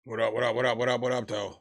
What up, what up, what up, what up, what up, though?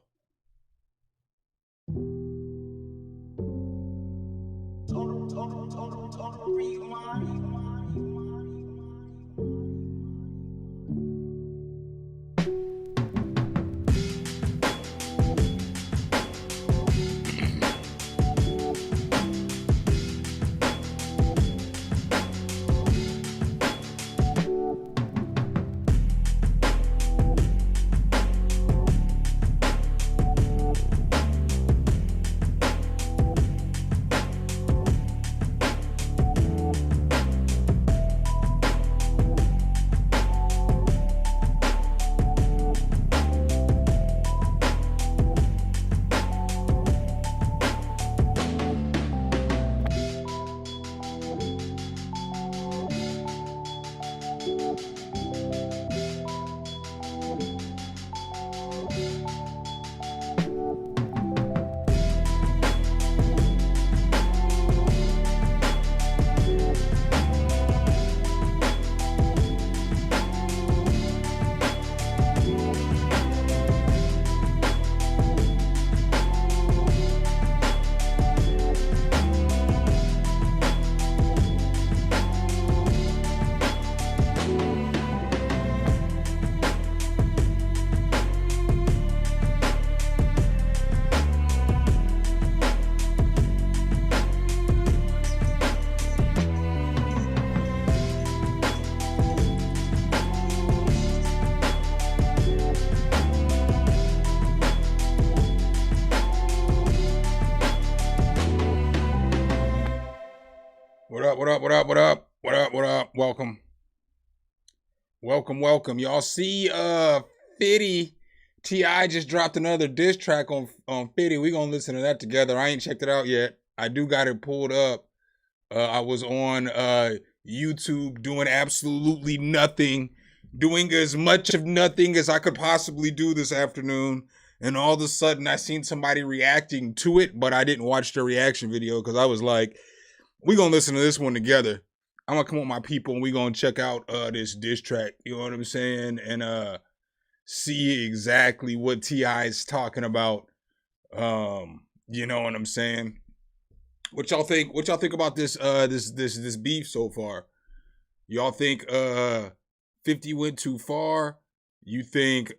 What up, what up, what up, what up, what up, what up? Welcome. Welcome. Y'all see 50 T.I. just dropped another diss track on 50. We gonna listen to that together. I ain't checked it out yet. I do got it pulled up. I was on YouTube doing absolutely nothing, doing as much of nothing as I could possibly do this afternoon. And all of a sudden I seen somebody reacting to it, but I didn't watch the reaction video because I was like, we gonna listen to this one together. I'm gonna come with my people and we gonna check out this diss track, you know what I'm saying? And see exactly what T.I. is talking about. You know what I'm saying? What y'all think about this this beef so far? Y'all think 50 went too far? You think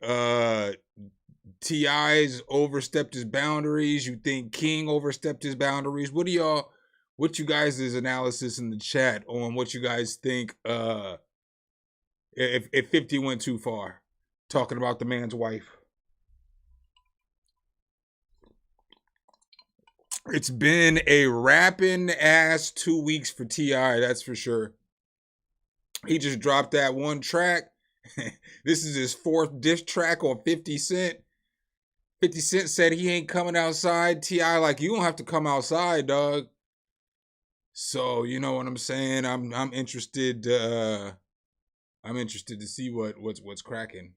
T.I.'s overstepped his boundaries? You think King overstepped his boundaries? What you guys' analysis in the chat on what you guys think if 50 went too far, talking about the man's wife? It's been a rapping ass 2 weeks for T.I., that's for sure. He just dropped that one track. This is his fourth diss track on 50 Cent. 50 Cent said he ain't coming outside. T.I. like, you don't have to come outside, dog. So, you know what I'm saying? I'm interested to see what's cracking.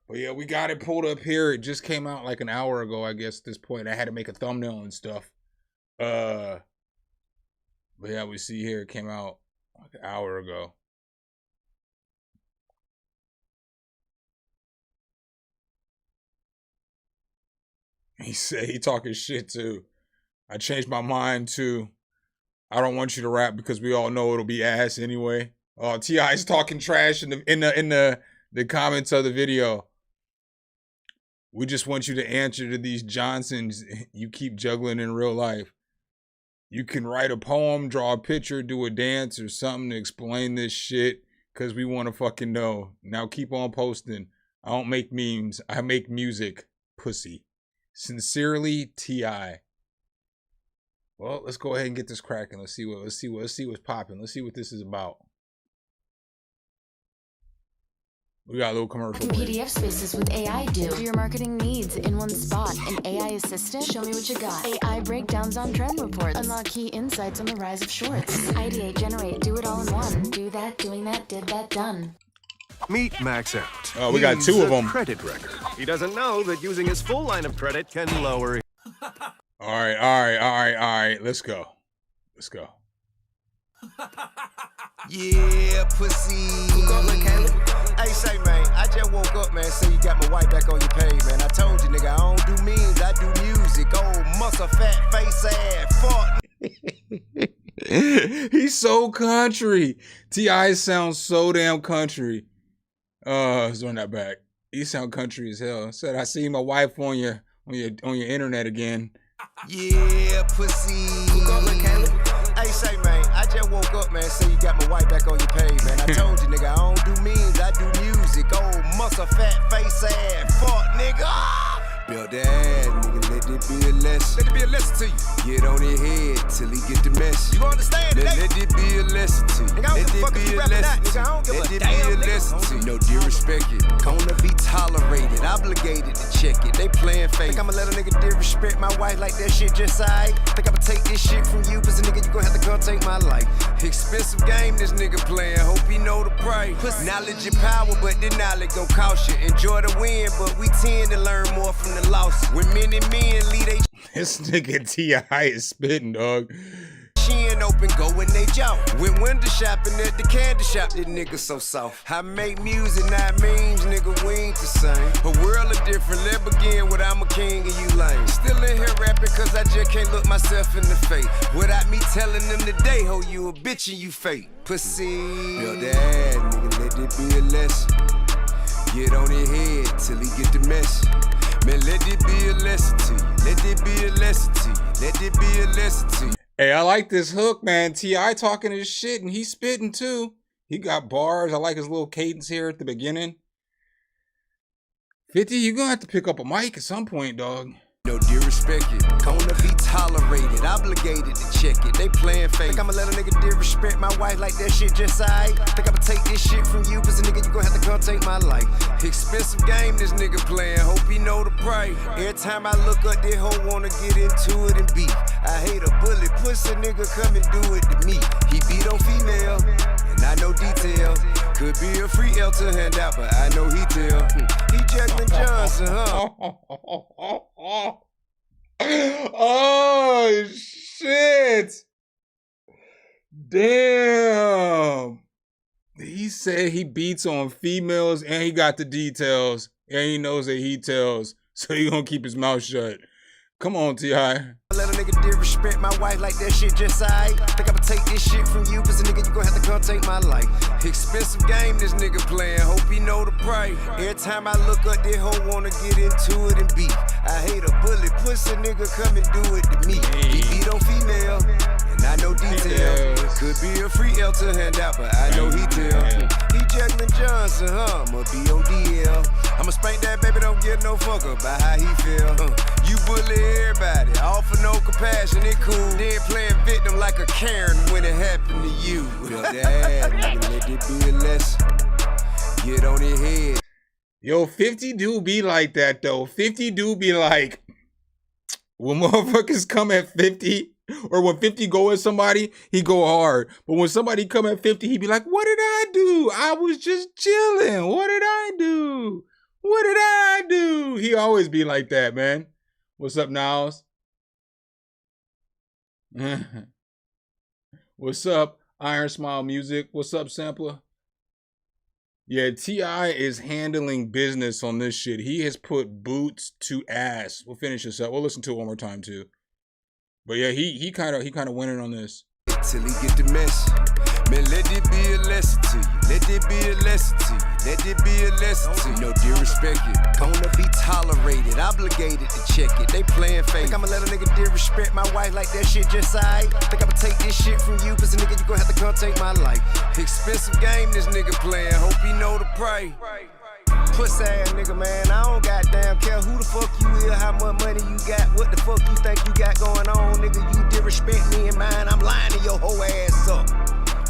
But yeah, we got it pulled up here. It just came out like an hour ago, I guess, at this point. I had to make a thumbnail and stuff. But yeah, we see here it came out like an hour ago. He said he talking shit too. I changed my mind too. I don't want you to rap because we all know it'll be ass anyway. T.I.'s talking trash in the comments of the video. We just want you to answer to these Johnsons you keep juggling in real life. You can write a poem, draw a picture, do a dance or something to explain this shit because we want to fucking know. Now keep on posting. I don't make memes. I make music. Pussy. Sincerely, T.I. Well, let's go ahead and get this cracking. Let's see what's popping. Let's see what this is about. We got a little commercial. PDF spaces with AI do your marketing needs in one spot. An AI assistant, show me what you got. AI breakdowns on trend reports. Unlock key insights on the rise of shorts. Ideate, generate, do it all in one. Do that, doing that, did that, done. Meet Max Out. Oh, we got two of them. Credit record. He doesn't know that using his full line of credit can lower. All right. Let's go. Yeah, pussy. Who gon' look at it? Hey, say, man, I just woke up, man, so you got my wife back on your page, man. I told you, nigga, I don't do memes, I do music. Old muscle, fat face ass, fuck. He's so country. T.I. sounds so damn country. Let's run that back. He sound country as hell. Said I see my wife on your internet again. Yeah, pussy. Hey, say, man, I just woke up, man, so you got my wife back on your page, man. I told you, nigga, I don't do memes, I do music. Old muscle, fat face ass, fuck, nigga. Build that ass, nigga, let it be a lesson. Let it be a lesson to you. Get on your head till he get the message. You understand it, let it be a lesson to you. Nigga, let it be a lesson to you. Let it be a lesson to you. No disrespect it. Gonna be tolerated, obligated to check it. They playing fake. Think I'ma let a nigga disrespect my wife like that shit just aight? Think I'ma take this shit from you, cause a nigga, you gon' have to come take my life. Expensive game this nigga playing, hope he know the price. Knowledge and power, but the knowledge gon' cost you. Enjoy the win, but we tend to learn more from the loss. When many men lead they This nigga T.I. is spitting, dog. chin open, go in they jaw. Went window shopping at the candy shop, this nigga so soft. I make music, not memes, nigga, we ain't the same. A world of different, let begin with I'm a king and you lame. Still in here rapping cause I just can't look myself in the face. Without me telling them today, ho, you a bitch and you fake. Pussy. Build that ass, nigga, let it be a lesson. Get on your head till he get the message. Man, let it be a lesson to you. Let it be a lesson to you. Let it be a lesson to you. Hey, I like this hook, man. T.I. talking his shit and he's spitting too. He got bars. I like his little cadence here at the beginning. 50, you're gonna have to pick up a mic at some point, dog. No disrespect it. Gonna be tolerated, obligated to check it. They playing fake. Think I'ma let a nigga disrespect my wife like that shit just aight? Think I'ma take this shit from you, cause a nigga, you gon' have to come take my life. Expensive game this nigga playing, hope he know the price. Every time I look up, this hoe wanna get into it and beat. I hate a bullet, pussy nigga come and do it to me. He beat on female, and I know detail. Could be a free L to hand out, but I know he tell. He Jacqueline Johnson, huh? Oh shit! Damn! He said he beats on females and he got the details and he knows that he tells, so he gonna keep his mouth shut. Come on, T.I. Let a nigga disrespect my wife like that shit just aight? Think I'ma take this shit from you, cause a nigga, you gon' have to come take my life. Expensive game this nigga playing, hope he know the price. Every time I look up, this hoe wanna get into it and beat. I hate a bullet, pussy nigga come and do it to me. He beat on female, and I know detail. Could be a free L to hand out, but I know he tell. He Jacqueline Johnson, huh? I'ma be on DL. I'ma spank that baby, don't get no fuck about how he feel. You bully everybody, all for no compassion, it cool. Then playing victim like a Karen when it happened to you. Build that ass, nigga, let it be a lesson. Get on your head. Yo, 50 do be like that though. 50 do be like, when motherfuckers come at 50, or when 50 go at somebody, he go hard. But when somebody come at 50, he be like, what did I do? I was just chilling. What did I do? What did I do? He always be like that, man. What's up, Niles? What's up, Iron Smile Music? What's up, Sampler? Yeah, T.I. is handling business on this shit. He has put boots to ass. We'll finish this up. We'll listen to it one more time too. But yeah, he kind of winning on this. Till he get the message. Man, let it be a lesson to you. Let it be a lesson to you. Let it be a lesson to you. No disrespect it. Gonna be tolerated, obligated to check it. They playing fake. Think I'ma let a nigga disrespect my wife like that shit just aight? Think I'ma take this shit from you, cause a nigga, you gon' have to come take my life. Expensive game this nigga playing, hope he know the price. Pussy ass nigga, man, I don't goddamn care who the fuck you is, how much money you got, what the fuck you think you got going on, nigga. You disrespect me and mine, I'm lining your whole ass up.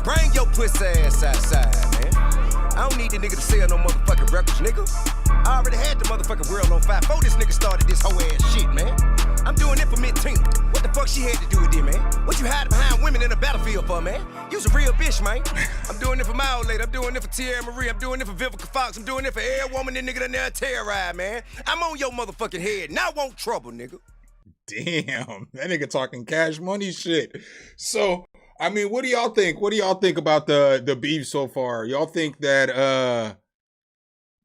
Bring your pussy ass outside, man. I don't need the nigga to sell no motherfucking records, nigga. I already had the motherfucking world on fire before this nigga started this whole ass shit, man. I'm doing it for Miss Tina. What the fuck she had to do with it, man? What you hiding behind women in the battlefield for, man? You's a real bitch, man. I'm doing it for my old lady. I'm doing it for Tierra Marie. I'm doing it for Vivica Fox. I'm doing it for every woman that nigga that never terrorize, man. I'm on your motherfucking head, and I want trouble, nigga. Damn, that nigga talking Cash Money shit. So, I mean, what do y'all think? What do y'all think about the beef so far? Y'all think that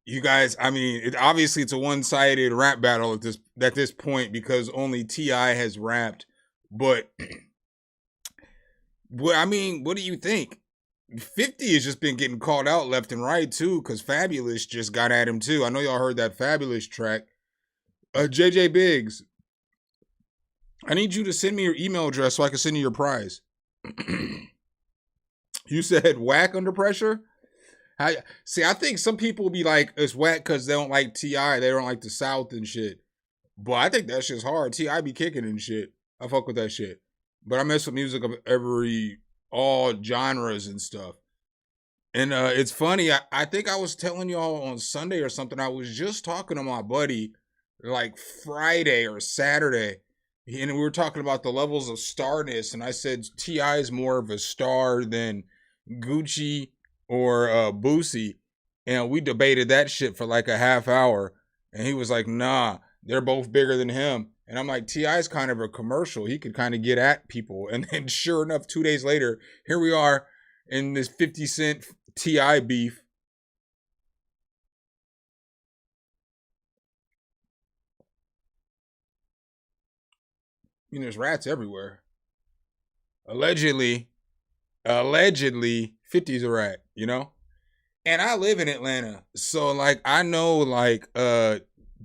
You guys, I mean, obviously it's a one-sided rap battle at this point because only Ti has rapped. But I mean, what do you think? 50 has just been getting called out left and right too, because Fabulous just got at him too. I know y'all heard that Fabulous track. JJ Biggs, I need you to send me your email address so I can send you your prize. You said whack under pressure? See, I think some people will be like, it's whack because they don't like T.I. They don't like the South and shit. But I think that shit's hard. T.I. be kicking and shit. I fuck with that shit. But I mess with music of all genres and stuff. And it's funny. I think I was telling y'all on Sunday or something. I was just talking to my buddy like Friday or Saturday. And we were talking about the levels of starness. And I said T.I. is more of a star than Gucci or Boosie. And we debated that shit for like a half hour. And he was like, nah, they're both bigger than him. And I'm like, T.I.'s kind of a commercial. He could kind of get at people. And then sure enough, 2 days later, here we are in this 50 Cent T.I. beef. I mean, there's rats everywhere. Allegedly, 50's a rat, you know? And I live in Atlanta. So like I know like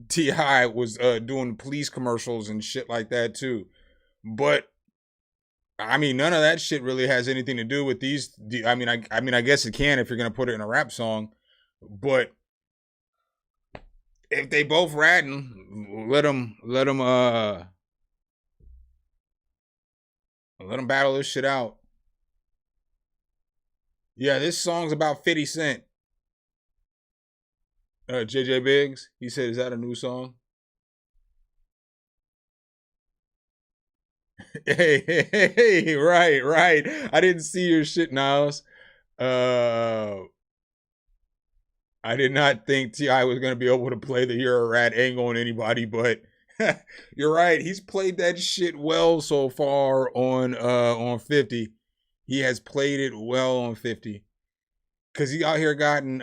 T.I. was doing police commercials and shit like that too. But I mean, none of that shit really has anything to do with these. I mean, I guess it can if you're gonna put it in a rap song. But if they both ratting, let them battle this shit out. Yeah, this song's about 50 Cent. JJ Biggs, he said, is that a new song? Hey, right. I didn't see your shit, Niles. I did not think T.I. was going to be able to play the You're a Rat angle on anybody, but you're right. He's played that shit well so far on 50. He has played it well on 50. Cause he out here gotten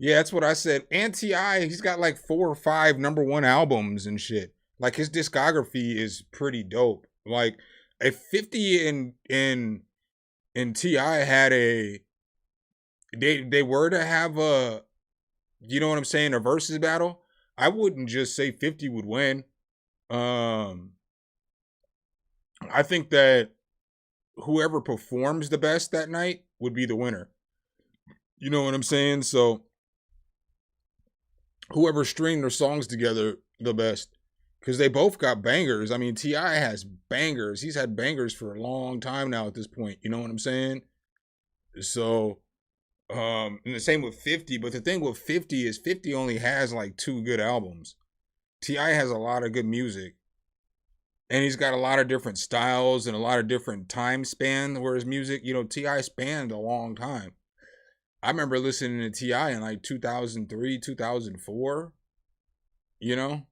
yeah, that's what I said. And T.I., he's got like 4 or 5 #1 albums and shit. Like his discography is pretty dope. Like if 50 and T.I. had they were to have a, you know what I'm saying, a versus battle, I wouldn't just say 50 would win. I think that whoever performs the best that night would be the winner. You know what I'm saying? So whoever stringed their songs together the best, because they both got bangers. I mean, T.I. has bangers. He's had bangers for a long time now at this point. You know what I'm saying? So, and the same with 50. But the thing with 50 is 50 only has like 2 good albums. T.I. has a lot of good music. And he's got a lot of different styles and a lot of different time span where his music, you know, T.I. spanned a long time. I remember listening to T.I. in like 2003, 2004, you know?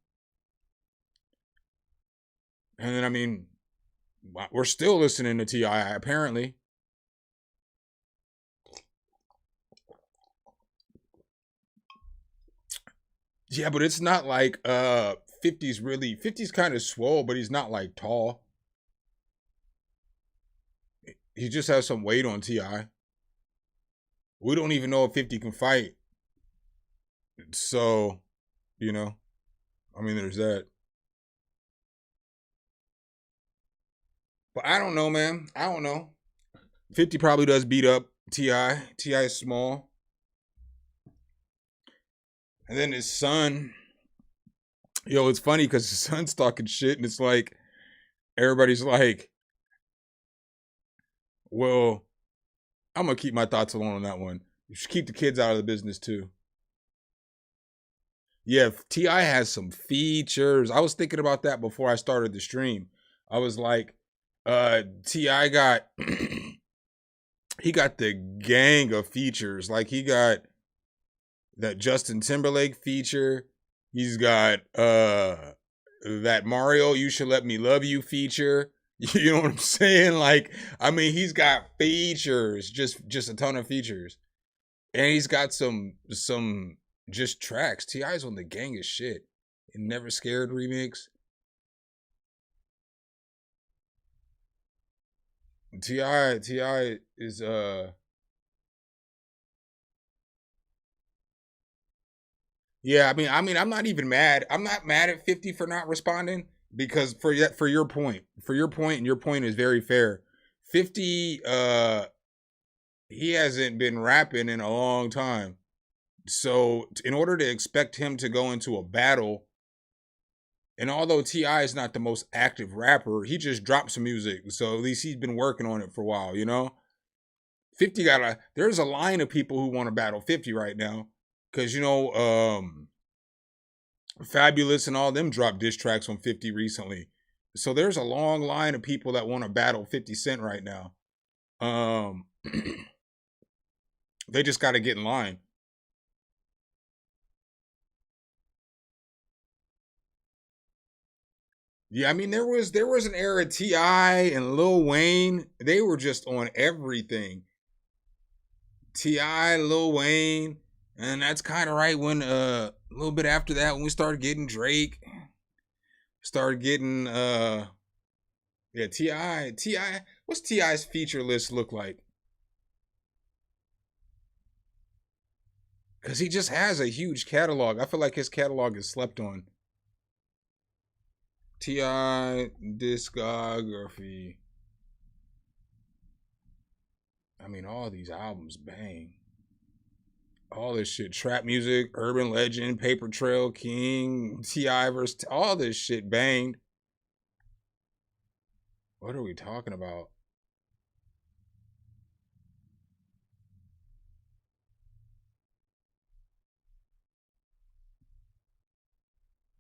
And then, I mean, we're still listening to T.I. apparently. Yeah, but it's not like 50's kind of swole, but he's not like tall. He just has some weight on T.I. We don't even know if 50 can fight. So, you know, I mean, there's that. But I don't know, man. I don't know. 50 probably does beat up T.I. T.I. is small. And then his son, yo, it's funny because his son's talking shit and it's like, everybody's like, well, I'm going to keep my thoughts alone on that one. You should keep the kids out of the business too. Yeah, T.I. has some features. I was thinking about that before I started the stream. I was like, T.I. got, he got the gang of features. Like he got that Justin Timberlake feature. He's got that Mario You Should Let Me Love You feature. You know what I'm saying? Like, I mean, he's got features, just a ton of features, and he's got some just tracks. Ti's on the gang of shit. Never Scared remix. Ti is yeah. I mean, I'm not even mad. I'm not mad at 50 for not responding because for your point, and your point is very fair. 50 he hasn't been rapping in a long time. So in order to expect him to go into a battle, and although Ti is not the most active rapper, he just dropped some music, so at least he's been working on it for a while. 50 got there's a line of people who want to battle 50 right now, because Fabulous and all them dropped diss tracks on 50 recently. So there's a long line of people that want to battle 50 Cent right now. They just got to get in line. Yeah, I mean there was an era Ti and Lil Wayne, they were just on everything. Ti, Lil Wayne, and that's kind of right when a little bit after that when we started getting Drake, started getting yeah, Ti. What's Ti's feature list look like? Cuz he just has a huge catalog. I feel like his catalog is slept on. Ti discography. I mean, all these albums bang. All this shit, trap music, urban legend, paper trail, king, Ti versus all this shit banged. What are we talking about?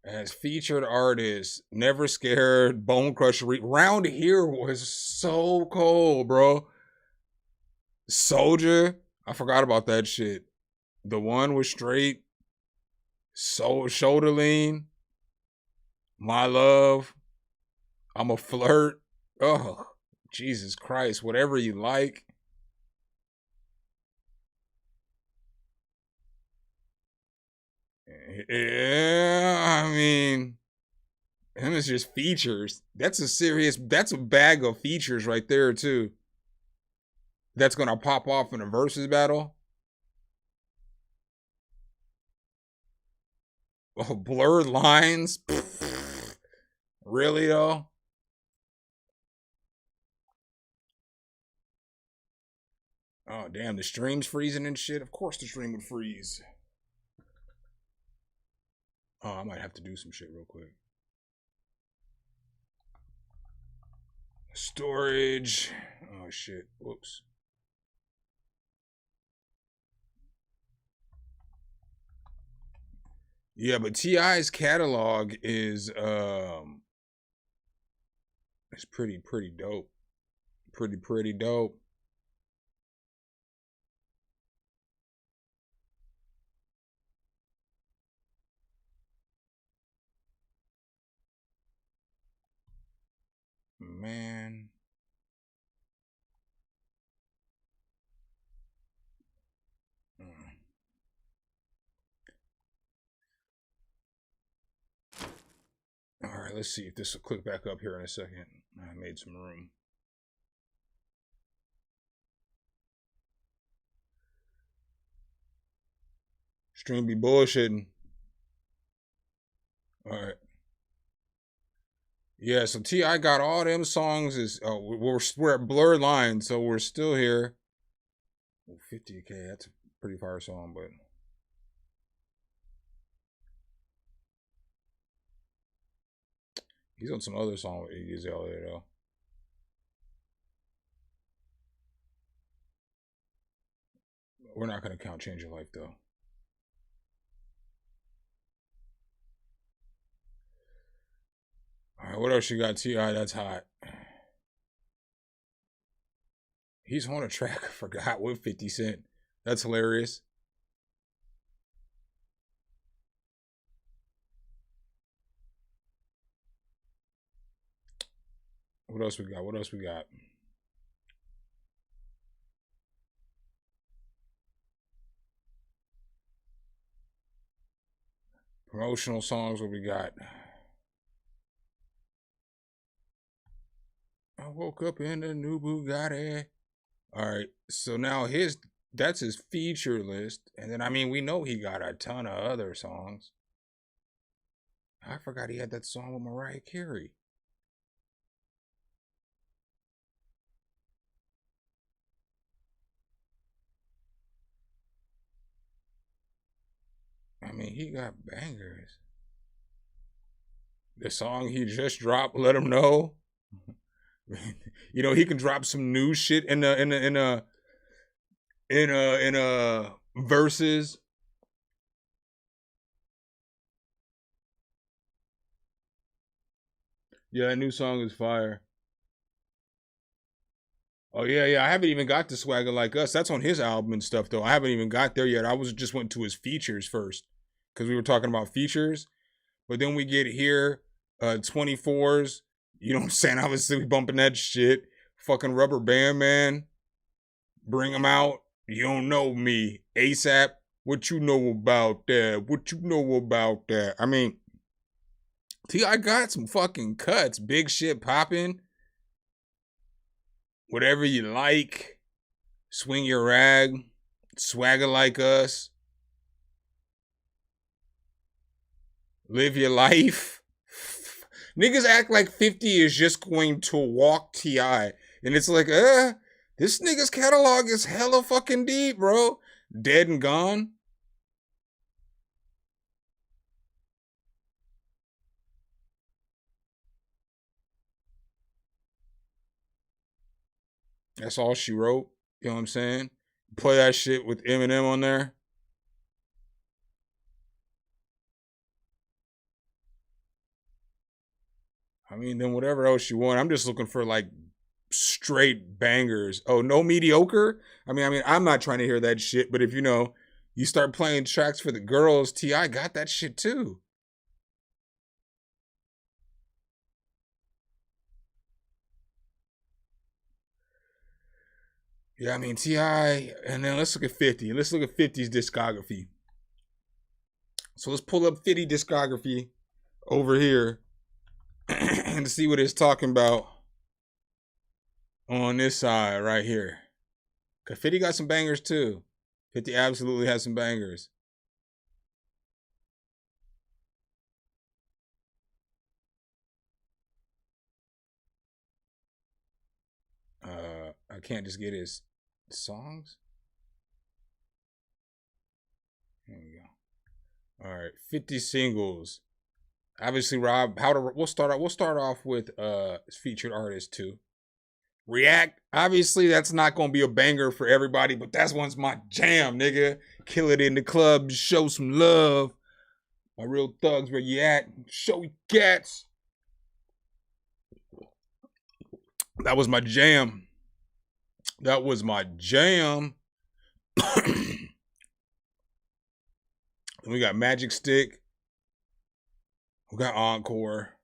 As featured artists, Never Scared, Bone Crusher, Round Here was so cold, bro. Soldier, I forgot about that shit. The one was straight. Shoulder lean, my love, I'm a flirt. Oh, Jesus Christ, whatever you like. Yeah, I mean, him is just features. That's a bag of features right there, too. That's gonna pop off in a versus battle. Oh, blurred lines. Really, though? Oh, damn, the stream's freezing and shit. Of course the stream would freeze. Oh, I might have to do some shit real quick. Storage. Oh, shit. Whoops. Yeah, but Ti's catalog is pretty dope. Pretty dope. Man. Mm. All right, let's see if this will click back up here in a second. I made some room. Stream be bullshitting. All right. Yeah, so Ti got all them songs. We're at blurred lines, so we're still here. 50K, that's a pretty fire song, but he's on some other song with Iggy Azalea though. We're not gonna count Change Your Life though. All right, what else you got, Ti? That's hot. He's on a track. I forgot with 50 Cent. That's hilarious. What else we got? What else we got? Promotional songs, what we got? I woke up in the new Bugatti. All right, so now that's his feature list. And then, I mean, we know he got a ton of other songs. I forgot he had that song with Mariah Carey. I mean, he got bangers. The song he just dropped, Let Him Know. You know, he can drop some new shit in a verses. Yeah, that new song is fire. Oh yeah. I haven't even got to Swagger Like Us. That's on his album and stuff though. I haven't even got there yet. I just went to his features first because we were talking about features. But then we get here, 24s. You know what I'm saying? Obviously, we bumping that shit. Fucking Rubber Band Man. Bring him out. You don't know me. ASAP. What you know about that? What you know about that? I mean, T.I. got some fucking cuts. Big shit popping. Whatever you like. Swing Your Rag. Swagger Like Us. Live Your Life. Niggas act like 50 is just going to walk T.I. And it's like, this nigga's catalog is hella fucking deep, bro. Dead and Gone. That's All She Wrote. You know what I'm saying? Play that shit with Eminem on there. I mean, then whatever else you want. I'm just looking for like straight bangers. Oh, no mediocre? I mean, I'm not trying to hear that shit, but if you start playing tracks for the girls, T.I. got that shit too. Yeah, I mean, T.I., and then let's look at 50. Let's look at 50's discography. So let's pull up 50 discography over here and see what it's talking about on this side right here. Because 50 got some bangers too. 50 absolutely has some bangers. I can't just get his songs. There we go. All right, 50 singles. Obviously, Rob, we'll start off with featured artists too. React, obviously that's not gonna be a banger for everybody, but that's one's my jam, nigga. Kill it in the club, show some love. My real thugs, where you at? Show you cats. That was my jam. That was my jam. We got Magic Stick. We got Encore.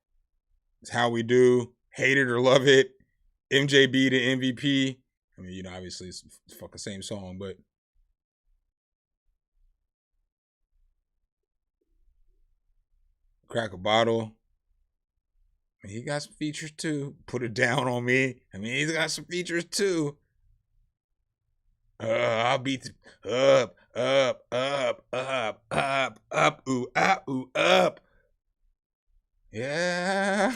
It's How We Do. Hate It or Love It. MJB to MVP. I mean, obviously it's fucking same song, but Crack a Bottle. I mean, he got some features too. Put It Down on Me. I mean, he's got some features too. I'll beat up, ooh, up. Yeah.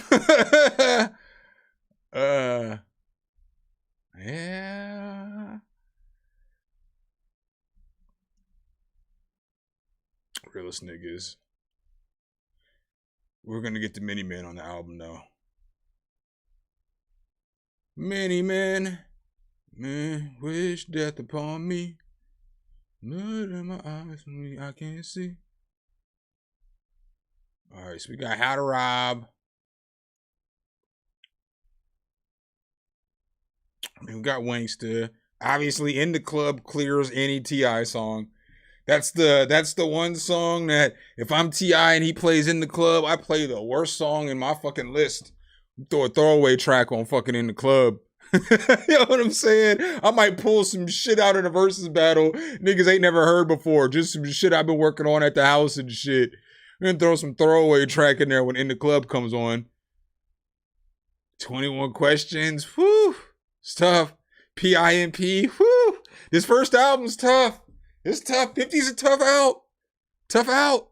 Yeah. Realest niggas. We're gonna get the Many Men on the album though. Many men wish death upon me. Blood in my eyes, I can't see. All right, so we got How to Rob. I mean, we got Wangsta. Obviously, In the Club clears any T.I. song. That's the one song that if I'm T.I. and he plays In the Club, I play the worst song in my fucking list. Throw a throwaway track on fucking In the Club. You know what I'm saying? I might pull some shit out in a versus battle niggas ain't never heard before. Just some shit I've been working on at the house and shit. I'm gonna throw some throwaway track in there when In the Club comes on. 21 Questions. Whew. It's tough. PIMP. Whew. This first album's tough. It's tough. 50's a tough out. Tough out.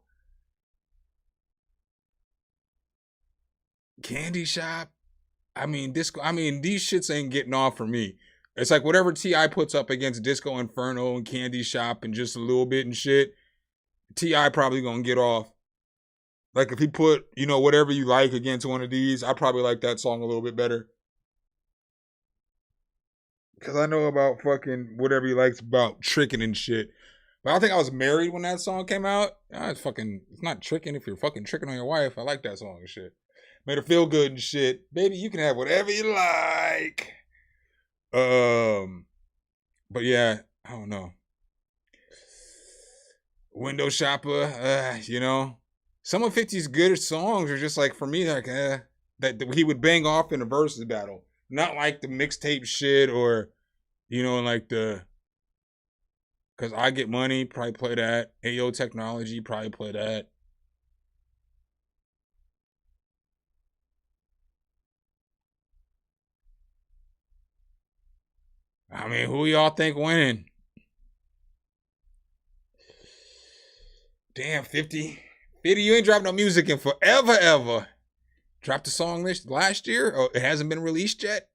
Candy Shop. I mean, these shits ain't getting off for me. It's like whatever T.I. puts up against Disco Inferno and Candy Shop and just a little bit and shit, T.I. probably gonna get off. Like if he put, Whatever You Like against one of these, I probably like that song a little bit better. Cause I know about fucking Whatever You Like's about tricking and shit. But I think I was married when that song came out. It's not tricking if you're fucking tricking on your wife. I like that song and shit. Made her feel good and shit. Baby, you can have whatever you like. But yeah, I don't know. Window Shopper, Some of 50's good songs are just like, for me, like, that he would bang off in a versus battle. Not like the mixtape shit or, like the, Cause I Get Money, probably play that. Ayo Technology, probably play that. I mean, who y'all think winning? Damn, 50. 50, you ain't dropped no music in forever, ever. Dropped a song last year? Oh, it hasn't been released yet?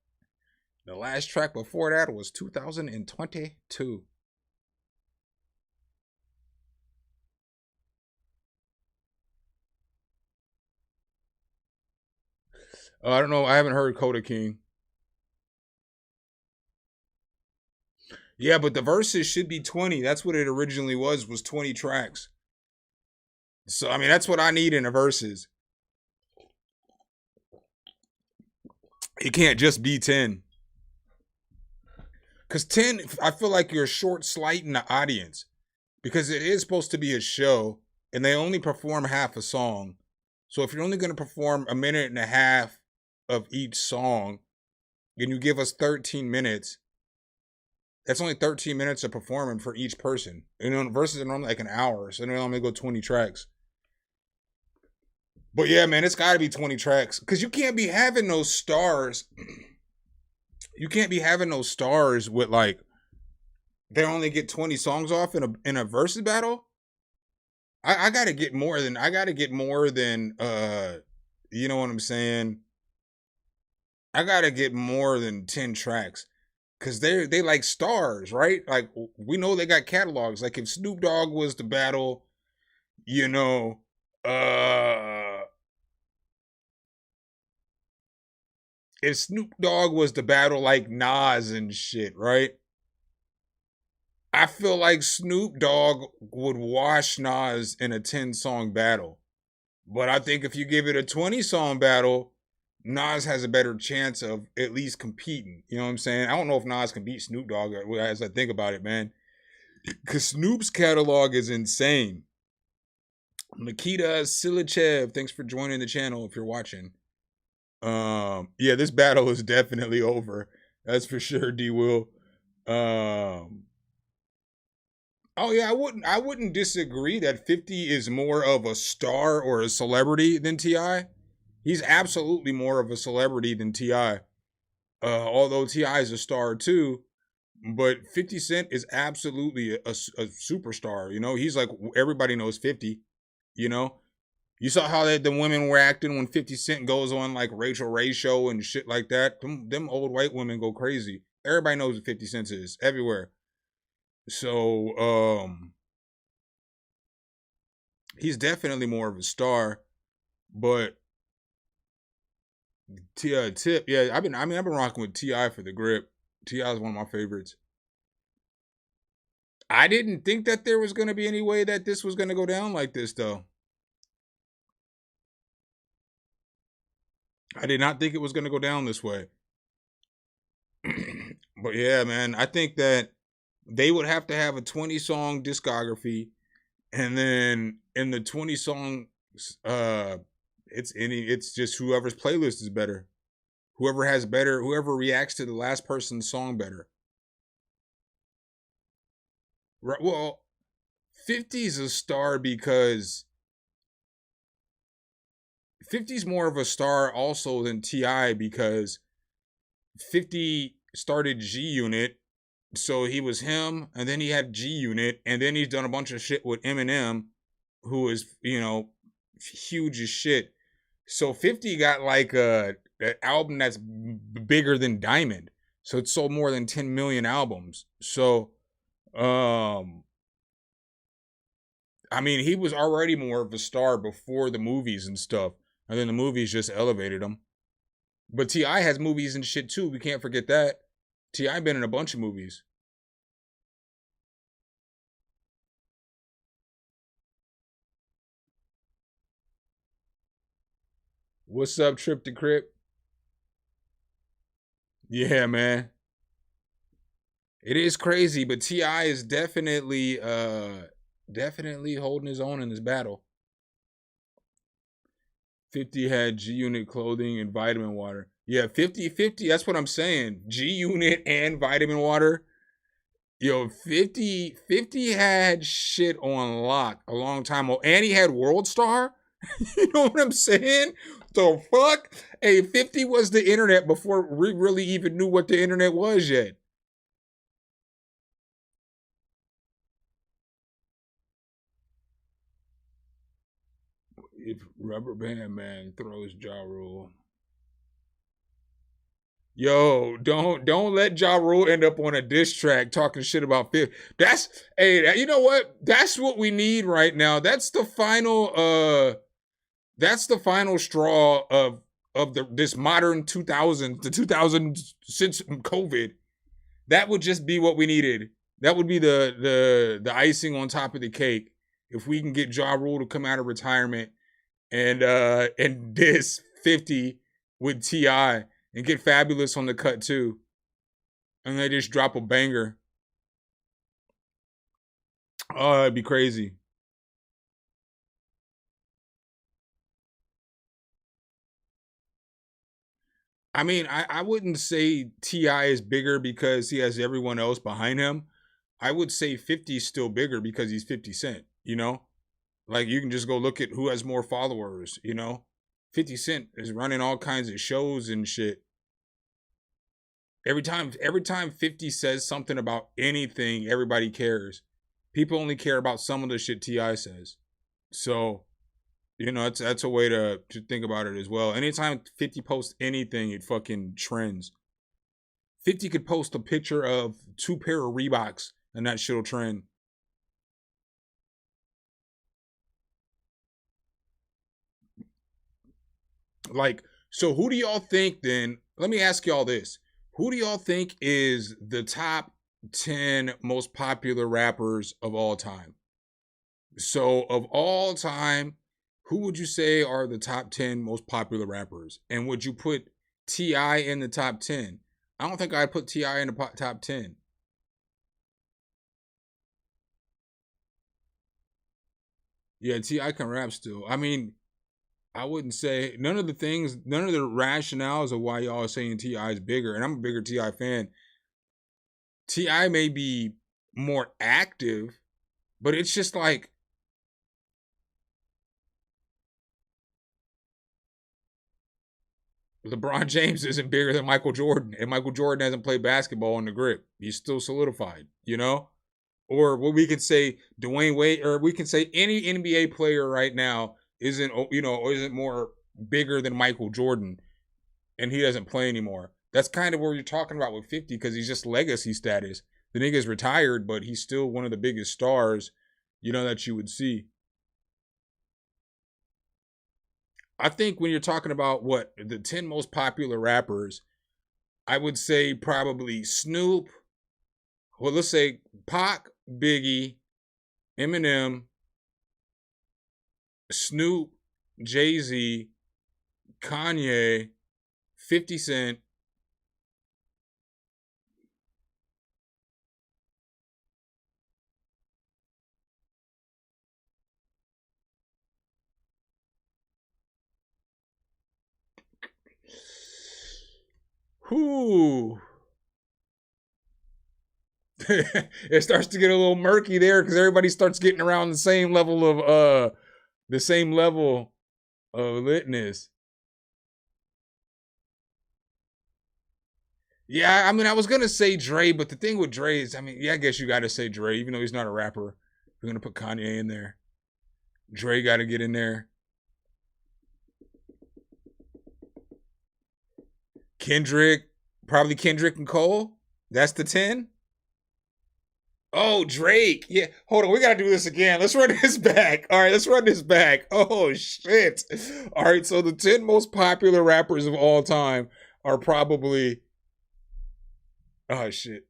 The last track before that was 2022. I don't know. I haven't heard Coda King. Yeah, but the verses should be 20. That's what it originally was 20 tracks. So, I mean, that's what I need in the verses. It can't just be 10. Because 10, I feel like you're short slighting the audience. Because it is supposed to be a show, and they only perform half a song. So if you're only going to perform a minute and a half of each song, and you give us 13 minutes, that's only 13 minutes of performing for each person. Versus are normally like an hour, so they normally go 20 tracks. But yeah, man, it's got to be 20 tracks. Because you can't be having those stars. You can't be having those stars with like, they only get 20 songs off in a versus battle. I gotta get more than you know what I'm saying? I gotta get more than 10 tracks. Cause they like stars, right? Like we know they got catalogs. Like if Snoop Dogg was the battle, if Snoop Dogg was the battle like Nas and shit, right? I feel like Snoop Dogg would wash Nas in a 10-song battle. But I think if you give it a 20-song battle, Nas has a better chance of at least competing. You know what I'm saying? I don't know if Nas can beat Snoop Dogg as I think about it, man. Because Snoop's catalog is insane. Nikita Silichev, thanks for joining the channel if you're watching. Yeah, this battle is definitely over. That's for sure, D-Will. Oh yeah, I wouldn't disagree that 50 is more of a star or a celebrity than T.I. He's absolutely more of a celebrity than T.I. Although T.I. is a star too, but 50 Cent is absolutely a superstar. He's like, everybody knows 50. You saw how the women were acting when 50 Cent goes on like Rachel Ray show and shit like that. Them old white women go crazy. Everybody knows what 50 Cent is everywhere. So, he's definitely more of a star, but Tip, yeah, I've been rocking with T.I. for the grip. T.I. is one of my favorites. I didn't think that there was going to be any way that this was going to go down like this, though. I did not think it was going to go down this way. But yeah, man, I think that they would have to have a 20-song discography, and then in the 20 songs, it's just whoever's playlist is better. Whoever reacts to the last person's song better. Right. Well, 50's a star because 50's more of a star also than T.I. because 50 started G Unit, so he was him, and then he had G Unit, and then he's done a bunch of shit with Eminem, who is, huge as shit. So 50 got like an album that's bigger than Diamond. So it sold more than 10 million albums. So I mean, he was already more of a star before the movies and stuff. And then the movies just elevated him. But T.I. has movies and shit too. We can't forget that. T.I. been in a bunch of movies. What's up, Trip to Crip? Yeah, man. It is crazy, but T.I. is definitely holding his own in this battle. 50 had G Unit clothing and vitamin water. Yeah, 50, that's what I'm saying. G Unit and vitamin water. Yo, 50 had shit on lock a long time ago. And he had World Star. You know what I'm saying? The fuck? Hey, 50 was the internet before we really even knew what the internet was yet. If Rubber Band Man throws Ja Rule. Yo, don't let Ja Rule end up on a diss track talking shit about 50. You know what? That's what we need right now. That's the final straw of this modern 2000s, the 2000s since COVID. That would just be what we needed. That would be the icing on top of the cake if we can get Ja Rule to come out of retirement and diss 50 with T.I. and get Fabulous on the cut too. And they just drop a banger. Oh, it'd be crazy. I mean, I wouldn't say T.I. is bigger because he has everyone else behind him. I would say 50 is still bigger because he's 50 Cent, you know? Like, you can just go look at who has more followers, you know? 50 Cent is running all kinds of shows and shit. Every time 50 says something about anything, everybody cares. People only care about some of the shit T.I. says. So, that's a way to think about it as well. Anytime 50 posts anything, it fucking trends. 50 could post a picture of 2 pair of Reeboks and that shit'll trend. Like, so who do y'all think then? Let me ask y'all this. Who do y'all think is the top 10 most popular rappers of all time? So, of all time, who would you say are the top 10 most popular rappers? And would you put T.I. in the top 10? I don't think I'd put T.I. in the top 10. Yeah, T.I. can rap still. I mean, I wouldn't say none of the rationales of why y'all are saying T.I. is bigger, and I'm a bigger T.I. fan. T.I. may be more active, but it's just like LeBron James isn't bigger than Michael Jordan, and Michael Jordan hasn't played basketball in the grip. He's still solidified, you know? Or what we could say Dwayne Wade, or we can say any NBA player right now isn't more bigger than Michael Jordan, and he doesn't play anymore. That's kind of what you're talking about with 50 because he's just legacy status. The nigga's retired, but he's still one of the biggest stars, that you would see. I think when you're talking about what the 10 most popular rappers, I would say probably Snoop. Well, let's say Pac, Biggie, Eminem, Snoop, Jay-Z, Kanye, 50 Cent. Whoo. It starts to get a little murky there because everybody starts getting around the same level of litness. Yeah, I mean, I was gonna say Dre, but the thing with Dre is, I mean, yeah, I guess you gotta say Dre, even though he's not a rapper. We're gonna put Kanye in there. Dre gotta get in there. Kendrick, probably Kendrick and Cole. That's the 10. Oh, Drake. Yeah. Hold on. We got to do this again. Let's run this back. All right. Let's run this back. Oh, shit. All right. So the 10 most popular rappers of all time are probably. Oh, shit.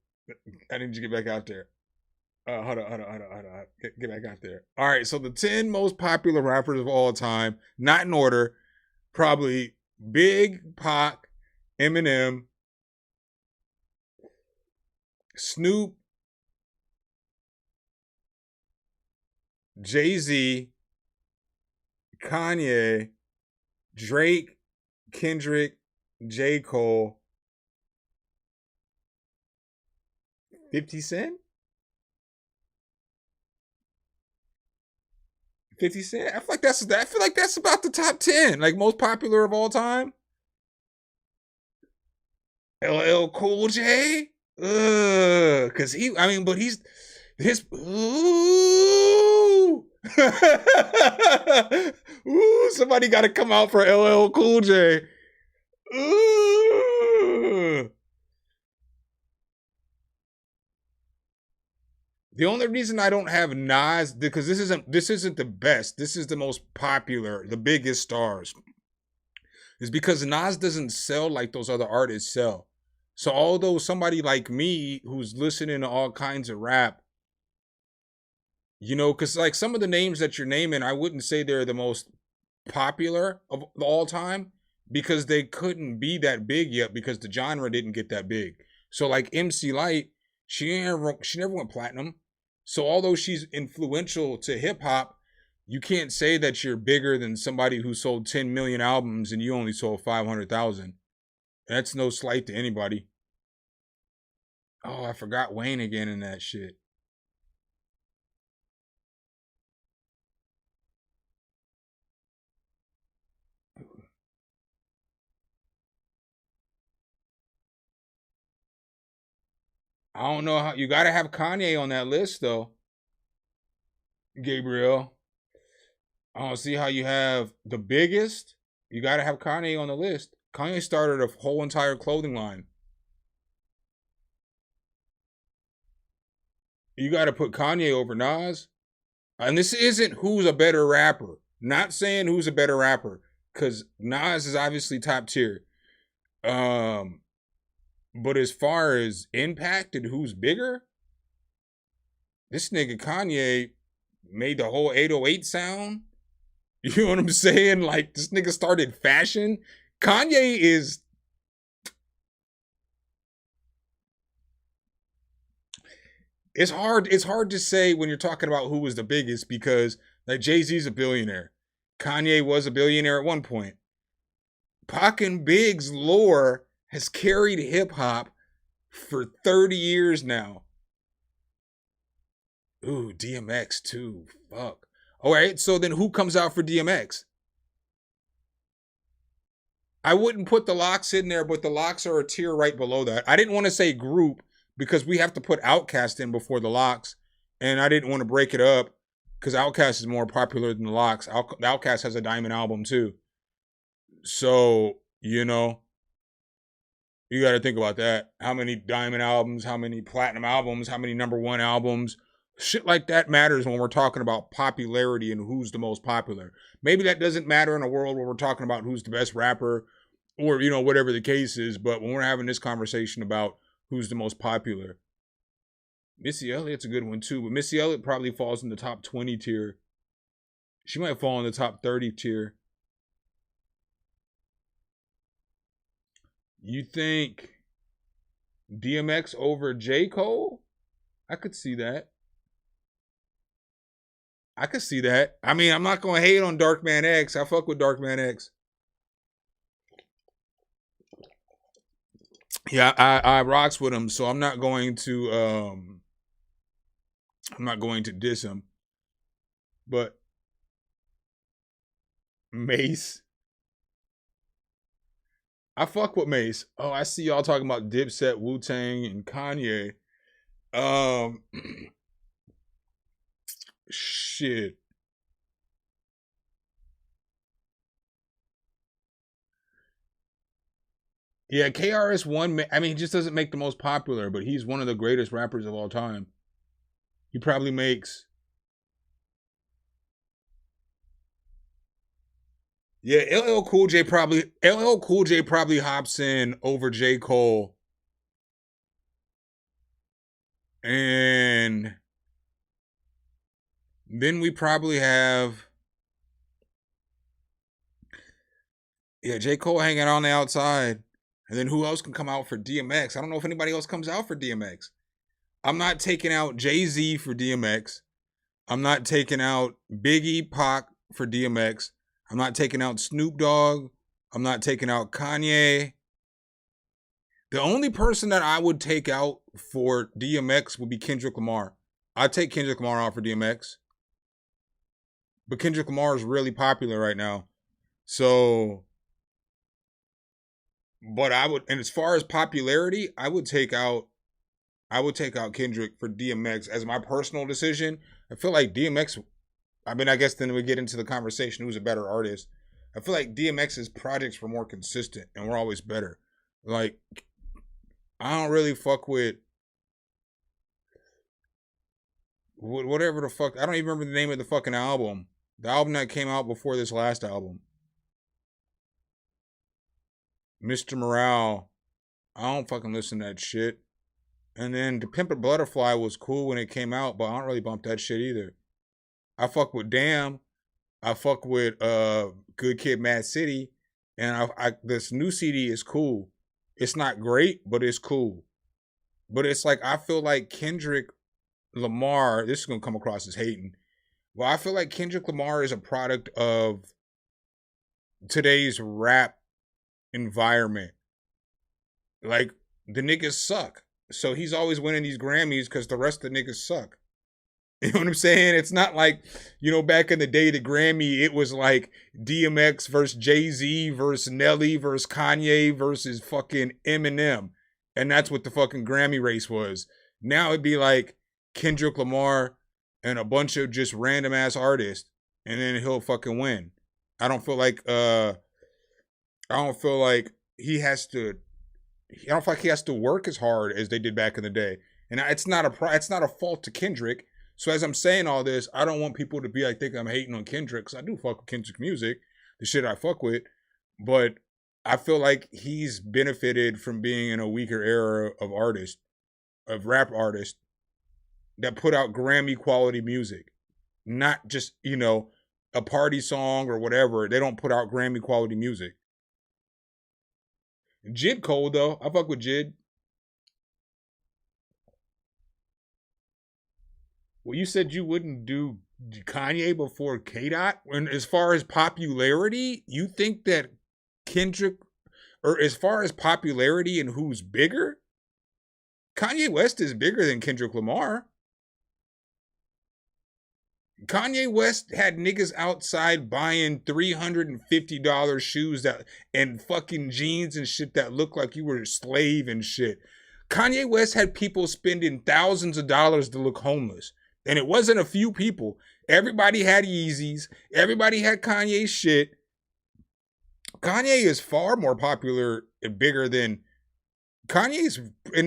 I need to get back out there. Hold on. Get back out there. All right. So the 10 most popular rappers of all time, not in order, probably Big, Pac, Eminem, Snoop, Jay-Z, Kanye, Drake, Kendrick, J. Cole, 50 Cent? 50 Cent? I feel like that's about the top 10, like most popular of all time. LL Cool J? Cause but he's his ooh. Ooh, somebody gotta come out for LL Cool J. Ooh. The only reason I don't have Nas, because this isn't the best, this is the most popular, the biggest stars, is because Nas doesn't sell like those other artists sell. So although somebody like me who's listening to all kinds of rap, because like some of the names that you're naming, I wouldn't say they're the most popular of all time because they couldn't be that big yet because the genre didn't get that big. So like MC Lyte, she never went platinum. So although she's influential to hip hop, you can't say that you're bigger than somebody who sold 10 million albums and you only sold 500,000. That's no slight to anybody. Oh, I forgot Wayne again in that shit. I don't know how you gotta have Kanye on that list though. Gabriel. I don't see how you have the biggest. You gotta have Kanye on the list. Kanye started a whole entire clothing line. You gotta put Kanye over Nas. And this isn't who's a better rapper. Not saying who's a better rapper. Cause Nas is obviously top tier. But as far as impact and who's bigger, this nigga Kanye made the whole 808 sound. You know what I'm saying? Like, this nigga started fashion. Kanye is... It's hard to say when you're talking about who was the biggest because, like, Jay-Z's a billionaire. Kanye was a billionaire at one point. Pac and Big's lore has carried hip-hop for 30 years now. Ooh, DMX too. Fuck. All right, so then who comes out for DMX? I wouldn't put the Lox in there, but the Lox are a tier right below that. I didn't want to say group because we have to put Outkast in before the Lox, and I didn't want to break it up because Outkast is more popular than the Lox. Outkast has a diamond album too. So, you got to think about that. How many diamond albums, how many platinum albums, how many number one albums? Shit like that matters when we're talking about popularity and who's the most popular. Maybe that doesn't matter in a world where we're talking about who's the best rapper or, whatever the case is. But when we're having this conversation about who's the most popular, Missy Elliott's a good one too. But Missy Elliott probably falls in the top 20 tier. She might fall in the top 30 tier. You think DMX over J. Cole? I could see that. I mean, I'm not going to hate on Darkman X. I fuck with Darkman X. Yeah, I rocks with him, so I'm not going to diss him. But Mace, I fuck with Mace. Oh, I see y'all talking about Dipset, Wu-Tang, and Kanye. Um, shit. Yeah, KRS-One. I mean, he just doesn't make the most popular, but he's one of the greatest rappers of all time. He probably makes. Yeah, LL Cool J probably hops in over J. Cole, and then we probably have, yeah, J. Cole hanging on the outside. And then who else can come out for DMX? I don't know if anybody else comes out for DMX. I'm not taking out Jay-Z for DMX. I'm not taking out Biggie, Pac for DMX. I'm not taking out Snoop Dogg. I'm not taking out Kanye. The only person that I would take out for DMX would be Kendrick Lamar. I'd take Kendrick Lamar out for DMX. But Kendrick Lamar is really popular right now. So, but I would, and as far as popularity, I would take out Kendrick for DMX as my personal decision. I feel like DMX, I mean, I guess then we get into the conversation who's a better artist. I feel like DMX's projects were more consistent and were always better. Like, I don't really fuck with whatever the fuck. I don't even remember the name of the fucking album. The album that came out before this last album. Mr. Morale. I don't fucking listen to that shit. And then The Pimp a Butterfly was cool when it came out, but I don't really bump that shit either. I fuck with Damn. I fuck with Good Kid, Mad City, and this new CD is cool. It's not great, but it's cool. But it's like I feel like Kendrick Lamar. This is gonna come across as hating. Well, I feel like Kendrick Lamar is a product of today's rap environment. Like the niggas suck, so he's always winning these Grammys because the rest of the niggas suck. You know what I'm saying? It's not like, back in the day, the Grammy, it was like DMX versus Jay-Z versus Nelly versus Kanye versus fucking Eminem. And that's what the fucking Grammy race was. Now it'd be like Kendrick Lamar and a bunch of just random ass artists, and then he'll fucking win. I don't feel like he has to I don't feel like he has to work as hard as they did back in the day. And it's not a fault to Kendrick. So as I'm saying all this, I don't want people to be like, think I'm hating on Kendrick, because I do fuck with Kendrick music, the shit I fuck with. But I feel like he's benefited from being in a weaker era of rap artists that put out Grammy quality music. Not just, a party song or whatever. They don't put out Grammy quality music. Jid cold though. I fuck with Jid. Well, you said you wouldn't do Kanye before K-Dot. And as far as popularity, you think that Kendrick, or as far as popularity and who's bigger, Kanye West is bigger than Kendrick Lamar. Kanye West had niggas outside buying $350 shoes and fucking jeans and shit that looked like you were a slave and shit. Kanye West had people spending thousands of dollars to look homeless. And it wasn't a few people. Everybody had Yeezys. Everybody had Kanye shit. Kanye is far more popular and bigger than Kanye's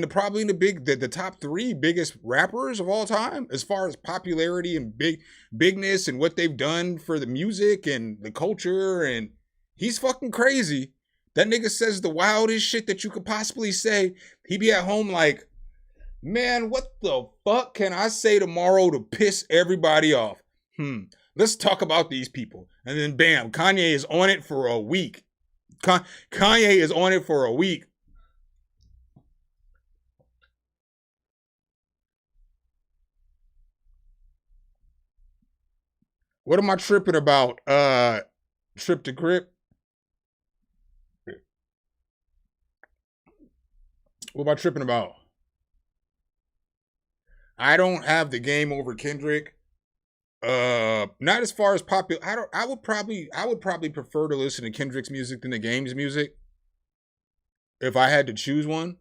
probably in the top 3 biggest rappers of all time as far as popularity and bigness and what they've done for the music and the culture. And he's fucking crazy. That nigga says the wildest shit that you could possibly say. He be at home like, man, what the fuck can I say tomorrow to piss everybody off? Let's talk about these people. And then bam, Kanye is on it for a week. Kanye is on it for a week. What am I tripping about? Trip to Grip? What am I tripping about? I don't have the game over Kendrick. Not as far as popular. I would probably prefer to listen to Kendrick's music than the game's music. If I had to choose one.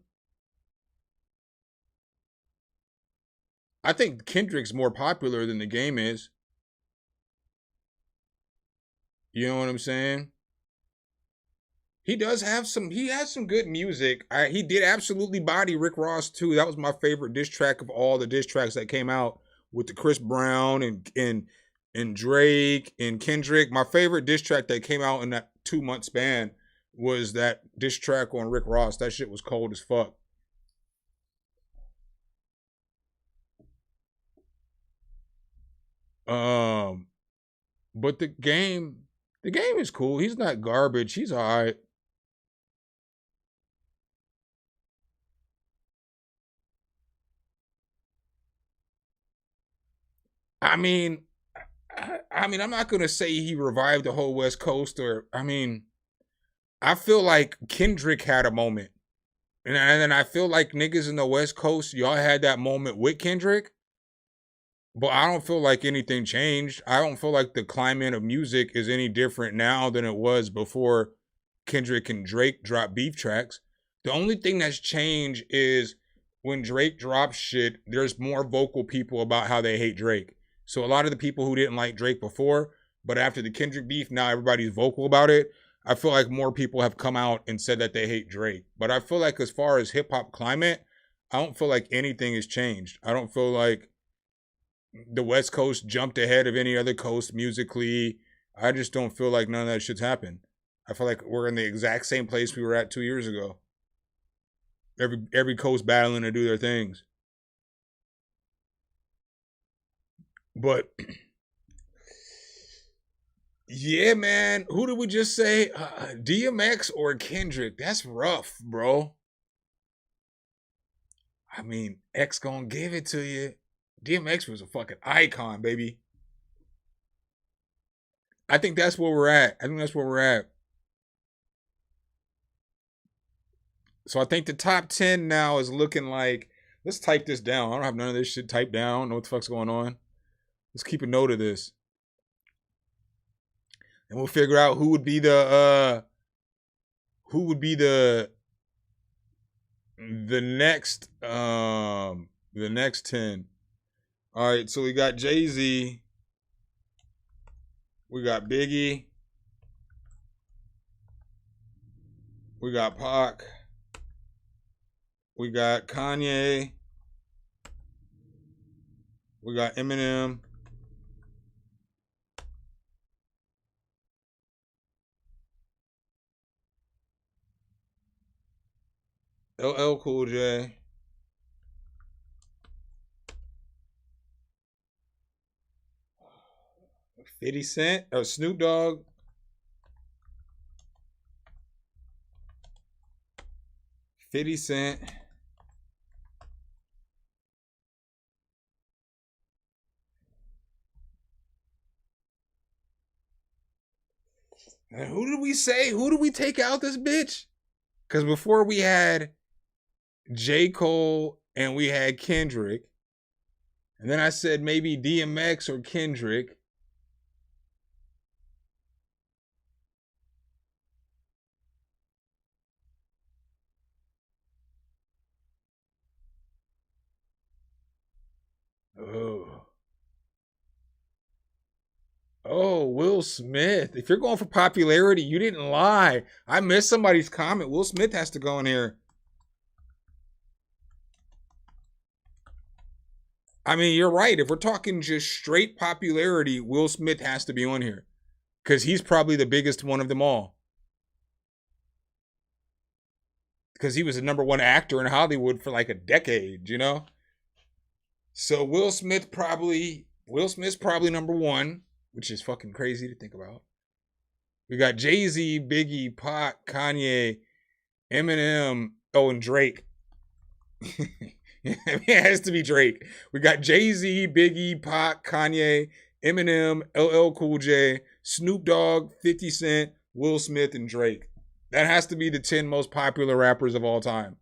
I think Kendrick's more popular than the game is. You know what I'm saying? He has some good music. He did absolutely body Rick Ross too. That was my favorite diss track of all the diss tracks that came out with the Chris Brown and Drake and Kendrick. My favorite diss track that came out in that 2-month span was that diss track on Rick Ross. That shit was cold as fuck. But the game is cool. He's not garbage. He's all right. I mean, I'm not gonna say he revived the whole West Coast, I feel like Kendrick had a moment, and then I feel like niggas in the West Coast, y'all had that moment with Kendrick, but I don't feel like anything changed. I don't feel like the climate of music is any different now than it was before Kendrick and Drake dropped beef tracks. The only thing that's changed is when Drake drops shit, there's more vocal people about how they hate Drake. So a lot of the people who didn't like Drake before, but after the Kendrick beef, now everybody's vocal about it. I feel like more people have come out and said that they hate Drake. But I feel like as far as hip hop climate, I don't feel like anything has changed. I don't feel like the West Coast jumped ahead of any other coast musically. I just don't feel like none of that shit's happened. I feel like we're in the exact same place we were at 2 years ago. Every coast battling to do their things. But yeah, man, who did we just say? DMX or Kendrick? That's rough, bro. I mean, X gonna give it to you. DMX was a fucking icon, baby. I think that's where we're at. So I think the top 10 now is looking like, let's type this down. I don't have none of this shit typed down. I don't know what the fuck's going on. Let's keep a note of this. And we'll figure out who would be the next 10. All right, so we got Jay-Z, we got Biggie, we got Pac, we got Kanye, we got Eminem, LL Cool J, 50 Cent, Snoop Dogg, Fifty Cent, and who did we say? Who did we take out this bitch? Because before we had J. Cole and we had Kendrick. And then I said maybe DMX or Kendrick. Oh, Will Smith. If you're going for popularity, you didn't lie. I missed somebody's comment. Will Smith has to go in here. I mean, you're right. If we're talking just straight popularity, Will Smith has to be on here. Because he's probably the biggest one of them all. Because he was the number one actor in Hollywood for like a decade, you know? So Will Smith's probably number one, which is fucking crazy to think about. We got Jay-Z, Biggie, Pac, Kanye, Eminem, and Drake. It has to be Drake. We got Jay-Z, Biggie, Pac, Kanye, Eminem, LL Cool J, Snoop Dogg, 50 Cent, Will Smith, and Drake. That has to be the 10 most popular rappers of all time.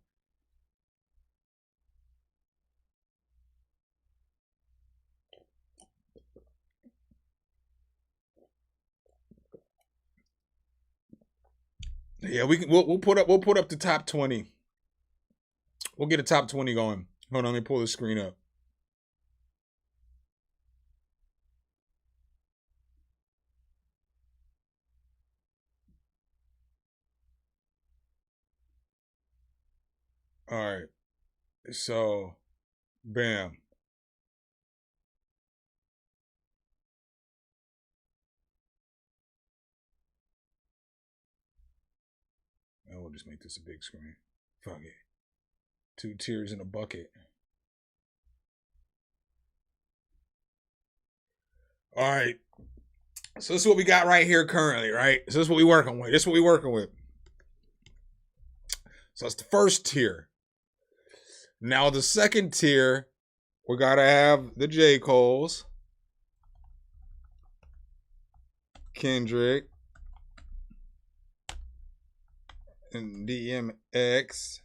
Yeah, we'll put up the top 20. We'll get a top 20 going. Hold on, let me pull the screen up. All right. So, bam. Oh, we'll just make this a big screen. Fuck it. 2 tiers in a bucket. All right. So this is what we got right here currently, right? So this is what we're working with. So that's the first tier. Now the second tier, we gotta have the J. Cole's, Kendrick, and DMX.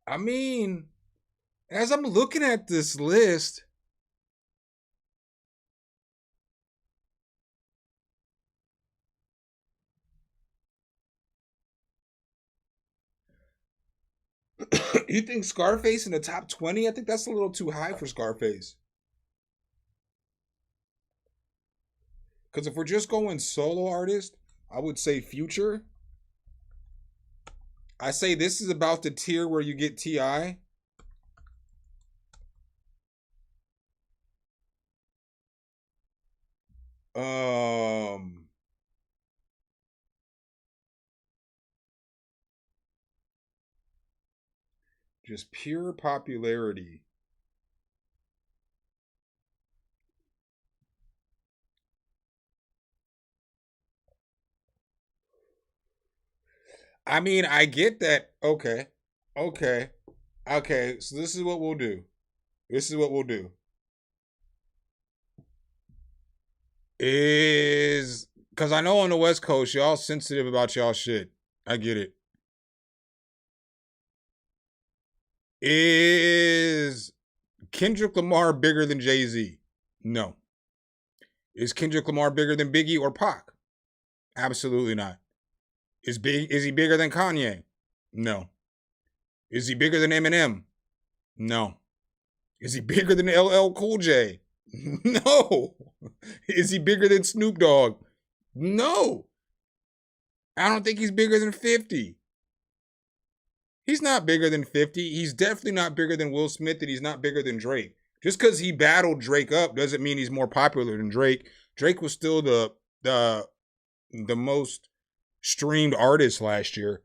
I mean, as I'm looking at this list, you think Scarface in the top 20? I think that's a little too high for Scarface. Because if we're just going solo artist, I would say Future. I say this is about the tier where you get T.I. Just pure popularity. I mean, I get that. Okay. Okay. Okay. So this is what we'll do. Is because I know on the West Coast, y'all sensitive about y'all shit. I get it. Is Kendrick Lamar bigger than Jay-Z? No. Is Kendrick Lamar bigger than Biggie or Pac? Absolutely not. Is he bigger than Kanye? No. Is he bigger than Eminem? No. Is he bigger than LL Cool J? No. Is he bigger than Snoop Dogg? No. I don't think he's bigger than 50. He's not bigger than 50. He's definitely not bigger than Will Smith, and he's not bigger than Drake. Just because he battled Drake up doesn't mean he's more popular than Drake. Drake was still the most streamed artist last year.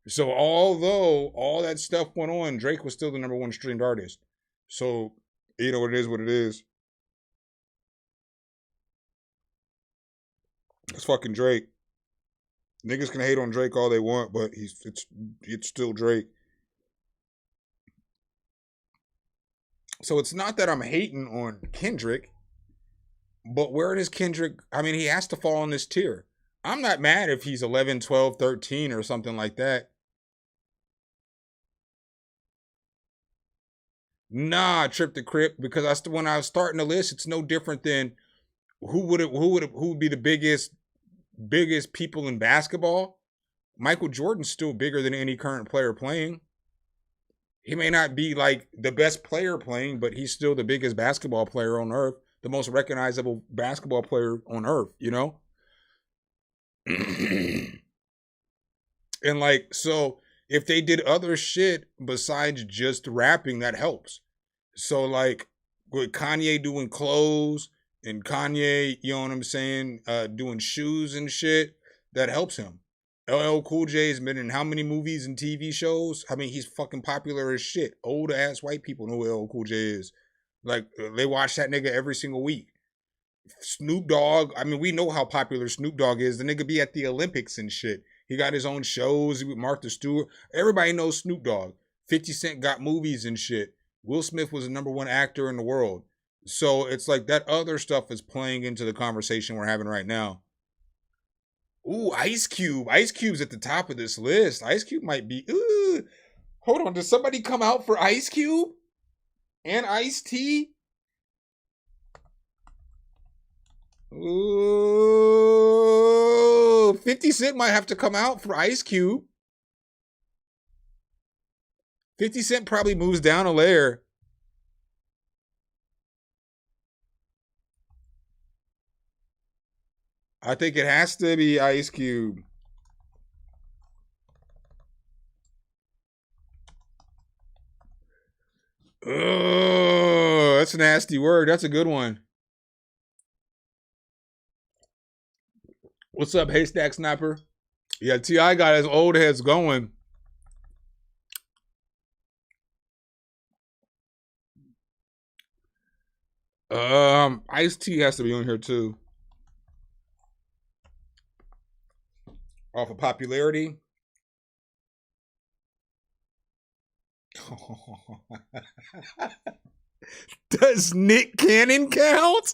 So although all that stuff went on, Drake was still the number one streamed artist. So, you know, it is what it is. It's fucking Drake. Niggas can hate on Drake all they want, but it's still Drake. So it's not that I'm hating on Kendrick, but where does Kendrick, I mean, he has to fall in this tier. I'm not mad if he's 11, 12, 13 or something like that. Nah, Trip the Crip, because when I was starting the list, it's no different than who would be the biggest people in basketball. Michael Jordan's still bigger than any current player playing. He may not be like the best player playing, but he's still the biggest basketball player on earth, the most recognizable basketball player on earth, you know? And like, so if they did other shit besides just rapping, that helps. So like with Kanye doing clothes and Kanye, you know what I'm saying, doing shoes and shit, that helps him. LL Cool J has been in how many movies and TV shows? I mean, he's fucking popular as shit. Old ass white people know who LL Cool J is. Like, they watch that nigga every single week. Snoop Dogg, I mean, we know how popular Snoop Dogg is. The nigga be at the Olympics and shit. He got his own shows with Martha Stewart. Everybody knows Snoop Dogg. 50 Cent got movies and shit. Will Smith was the number one actor in the world. So it's like that other stuff is playing into the conversation we're having right now. Ooh, Ice Cube. Ice Cube's at the top of this list. Ice Cube might be, Hold on, did somebody come out for Ice Cube and Ice-T? Ooh, 50 Cent might have to come out for Ice Cube. 50 Cent probably moves down a layer. I think it has to be Ice Cube. Oh, that's a nasty word. That's a good one. What's up, Haystack Sniper? Yeah, T.I. got his old heads going. Ice-T has to be on here too. Off of popularity. Does Nick Cannon count?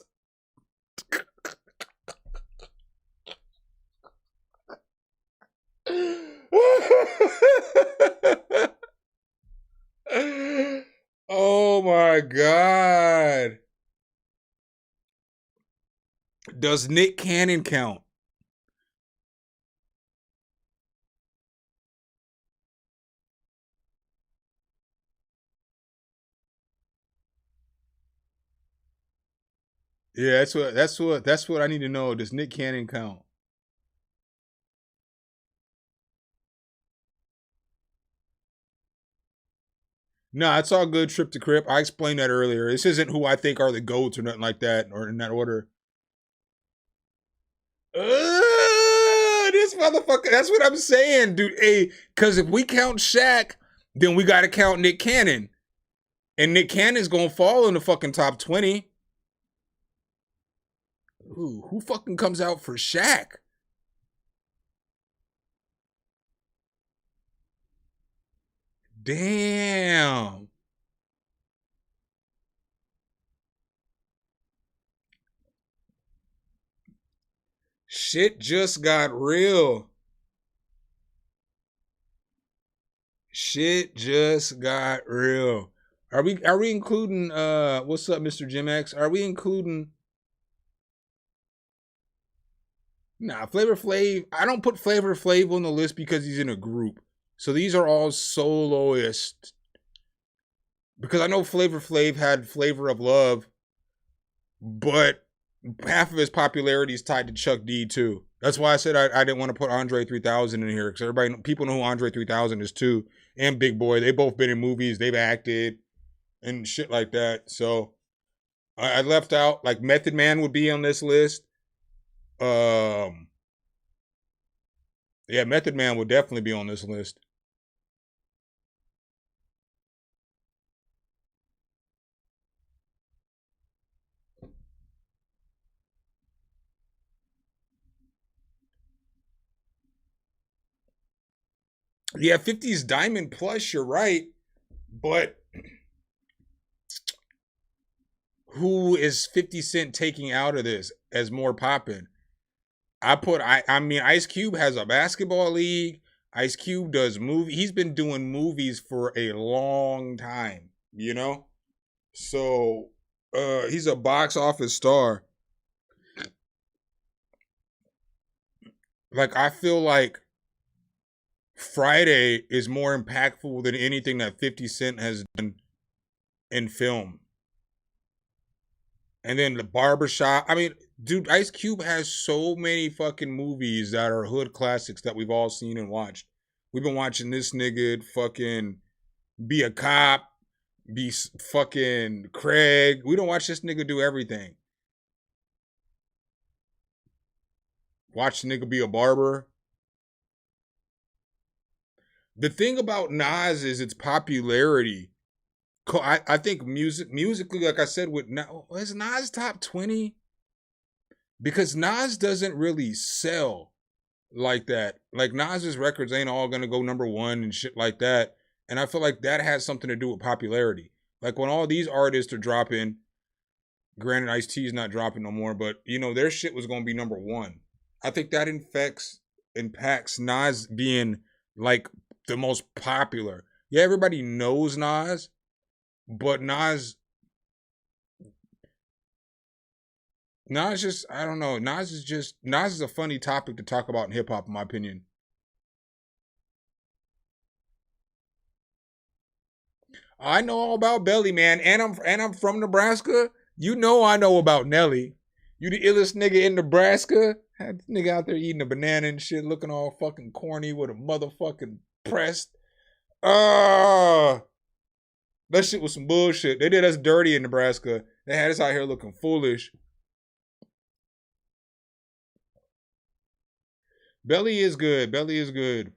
Oh my God. Does Nick Cannon count? Yeah, that's what I need to know. Does Nick Cannon count? No, it's all good, Trip to Crip. I explained that earlier. This isn't who I think are the GOATs or nothing like that, or in that order. This motherfucker, that's what I'm saying, dude. Hey, because if we count Shaq, then we got to count Nick Cannon. And Nick Cannon's going to fall in the fucking top 20. Ooh, who fucking comes out for Shaq? Damn. Shit just got real. Shit just got real. Are we including what's up, Mr. Jim X? Are we including Flavor Flav? I don't put Flavor Flav on the list because he's in a group. So these are all soloists. Because I know Flavor Flav had Flavor of Love, but half of his popularity is tied to Chuck D too. That's why I said I didn't want to put Andre 3000 in here, because people know who Andre 3000 is too, and Big Boy. They both been in movies, they've acted and shit like that. So I left out, like, Method Man would be on this list. Yeah, Method Man would definitely be on this list. Yeah, 50's Diamond Plus, you're right. But who is 50 Cent taking out of this as more poppin'? I mean, Ice Cube has a basketball league. Ice Cube does movie. He's been doing movies for a long time, you know? So he's a box office star. Like, I feel like Friday is more impactful than anything that 50 Cent has done in film. And then The Barbershop. I mean, dude, Ice Cube has so many fucking movies that are hood classics that we've all seen and watched. We've been watching this nigga fucking be a cop, be fucking Craig. We don't watch this nigga do everything. Watch the nigga be a barber. The thing about Nas is its popularity. I think musically, like I said, is Nas top 20? Because Nas doesn't really sell like that. Like, Nas's records ain't all gonna go number one and shit like that. And I feel like that has something to do with popularity. Like, when all these artists are dropping, granted Ice-T is not dropping no more, but you know, their shit was gonna be number one. I think that impacts Nas being like the most popular. Yeah, everybody knows Nas, but Nas just, I don't know. Nas is a funny topic to talk about in hip hop, in my opinion. I know all about Belly, man, and I'm from Nebraska. You know I know about Nelly. You the illest nigga in Nebraska. Had this nigga out there eating a banana and shit, looking all fucking corny with a motherfucking pressed. Ah, that shit was some bullshit. They did us dirty in Nebraska. They had us out here looking foolish. Belly is good. Belly is good.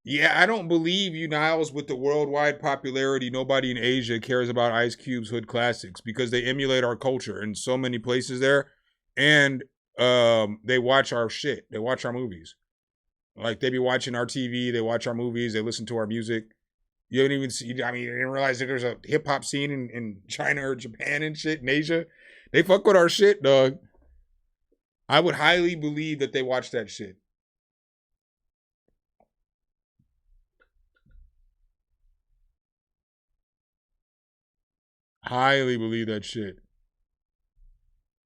Yeah, I don't believe you, Niles, with the worldwide popularity. Nobody in Asia cares about Ice Cube's Hood Classics because they emulate our culture in so many places there, and they watch our shit. They watch our movies. Like they be watching our TV. They watch our movies. They listen to our music. You haven't even seen. I mean, you didn't realize that there's a hip hop scene in China or Japan and shit in Asia. They fuck with our shit, dog. I would highly believe that they watch that shit. Highly believe that shit.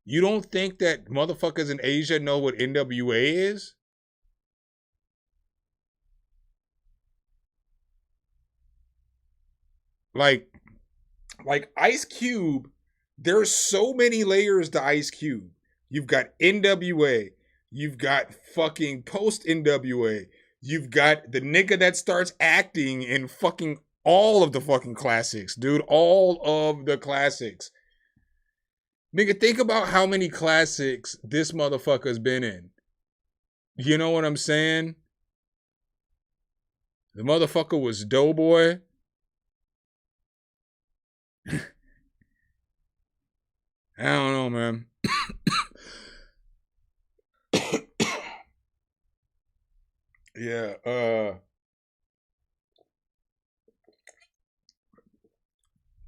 You don't think that motherfuckers in Asia know what NWA is? Like, like Ice Cube, there's so many layers to Ice Cube. You've got NWA, you've got fucking post NWA, you've got the nigga that starts acting in fucking all of the fucking classics, dude. All of the classics. Nigga, think about how many classics this motherfucker's been in. You know what I'm saying? The motherfucker was Doughboy. I don't know, man. Yeah,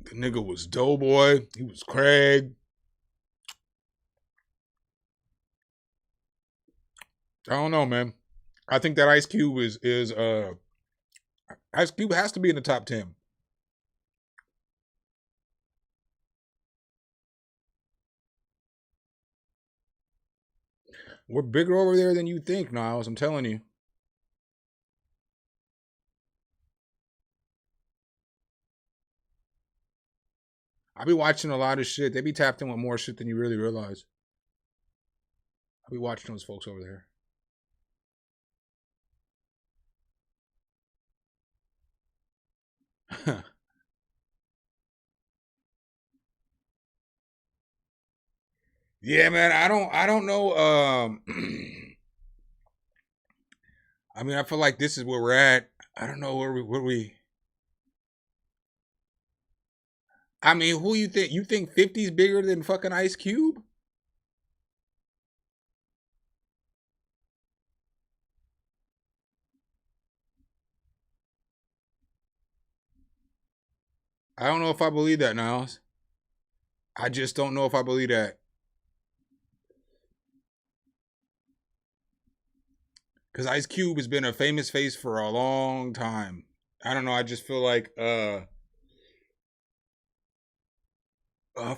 the nigga was Doughboy. He was Craig. I don't know, man. I think that Ice Cube is Ice Cube has to be in the top 10. We're bigger over there than you think, Niles. I'm telling you. I be watching a lot of shit. They be tapped in with more shit than you really realize. I be watching those folks over there. Yeah, man. I don't know. I mean, I feel like this is where we're at. I don't know where we. I mean, who you think? You think 50's bigger than fucking Ice Cube? I don't know if I believe that, Niles. I just don't know if I believe that. Because Ice Cube has been a famous face for a long time. I don't know. I just feel like I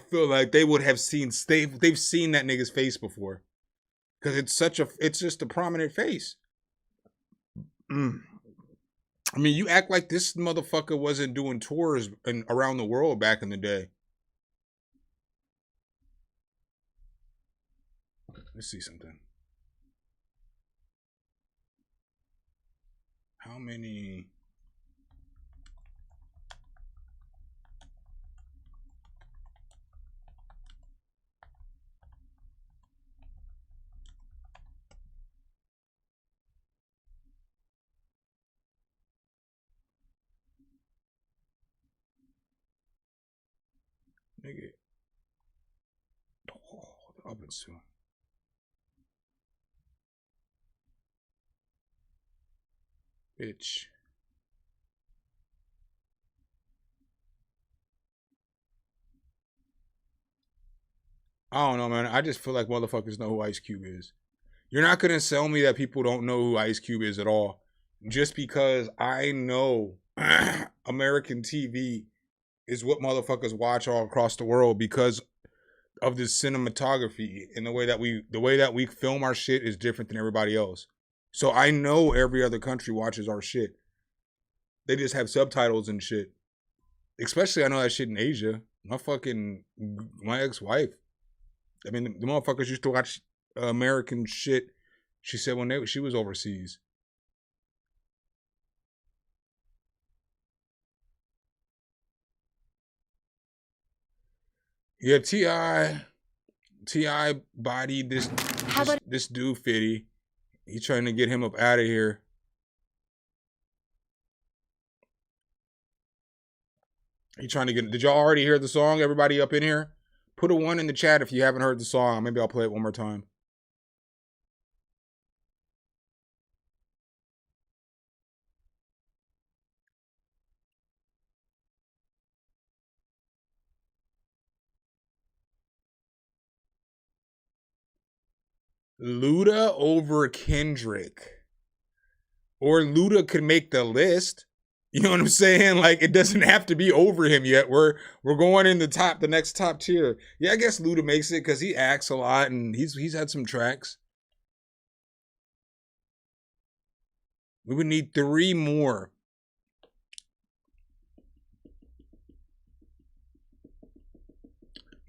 feel like they would have seen they've seen that nigga's face before because it's just a prominent face. Mm. I mean, you act like this motherfucker wasn't doing tours around the world back in the day. Let's see something. How many? Nigga. Oh, up and soon. Bitch. I don't know, man. I just feel like motherfuckers know who Ice Cube is. You're not gonna sell me that people don't know who Ice Cube is at all, just because I know American TV is what motherfuckers watch all across the world because of the cinematography and the way that we film our shit is different than everybody else. So I know every other country watches our shit. They just have subtitles and shit. Especially I know that shit in Asia. My ex-wife. I mean, the motherfuckers used to watch American shit. She said when she was overseas. Yeah, Ti bodied this dude 50. He's trying to get him up out of here. He trying to get. Did y'all already hear the song? Everybody up in here, put a 1 in the chat if you haven't heard the song. Maybe I'll play it one more time. Luda over Kendrick, or Luda could make the list. You know what I'm saying? Like it doesn't have to be over him yet. We're going in the next top tier. Yeah, I guess Luda makes it because he acts a lot and he's had some tracks. We would need 3 more.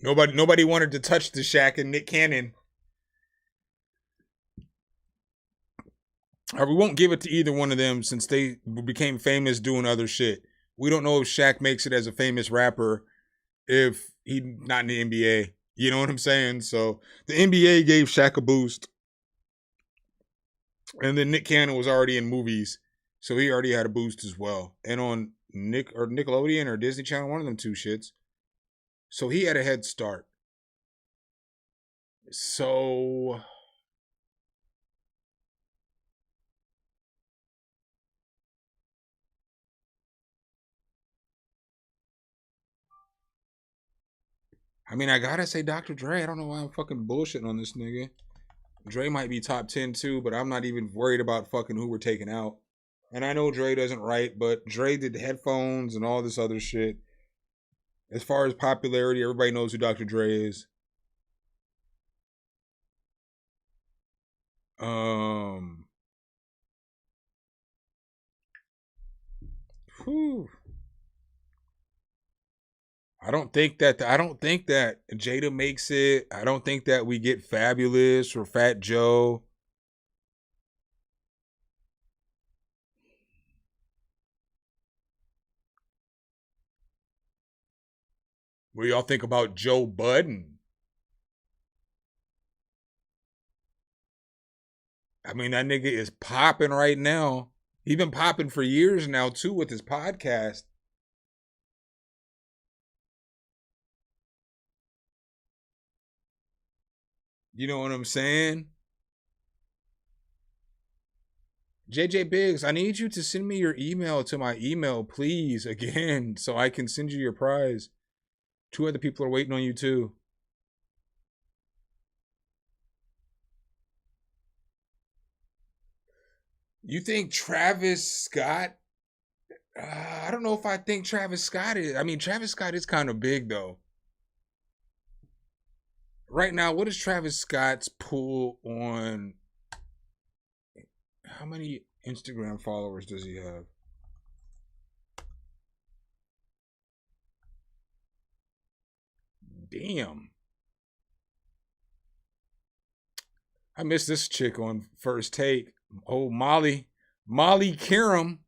Nobody wanted to touch the Shaq and Nick Cannon. Or we won't give it to either one of them since they became famous doing other shit. We don't know if Shaq makes it as a famous rapper if he's not in the NBA. You know what I'm saying? So the NBA gave Shaq a boost. And then Nick Cannon was already in movies. So he already had a boost as well. And on Nickelodeon or Disney Channel, one of them two shits. So he had a head start. So I mean, I gotta say Dr. Dre. I don't know why I'm fucking bullshitting on this nigga. Dre might be top 10 too, but I'm not even worried about fucking who we're taking out. And I know Dre doesn't write, but Dre did headphones and all this other shit. As far as popularity, everybody knows who Dr. Dre is. Whew. I don't think that Jada makes it. I don't think that we get Fabulous or Fat Joe. What do y'all think about Joe Budden? I mean, that nigga is popping right now. He's been popping for years now, too, with his podcast. You know what I'm saying? JJ Biggs, I need you to send me your email to my email, please, again, so I can send you your prize. 2 other people are waiting on you, too. You think Travis Scott? I don't know if I think Travis Scott is. I mean, Travis Scott is kind of big, though. Right now, what is Travis Scott's pull on? How many Instagram followers does he have? Damn. I missed this chick on First Take. Oh, Molly Kiram.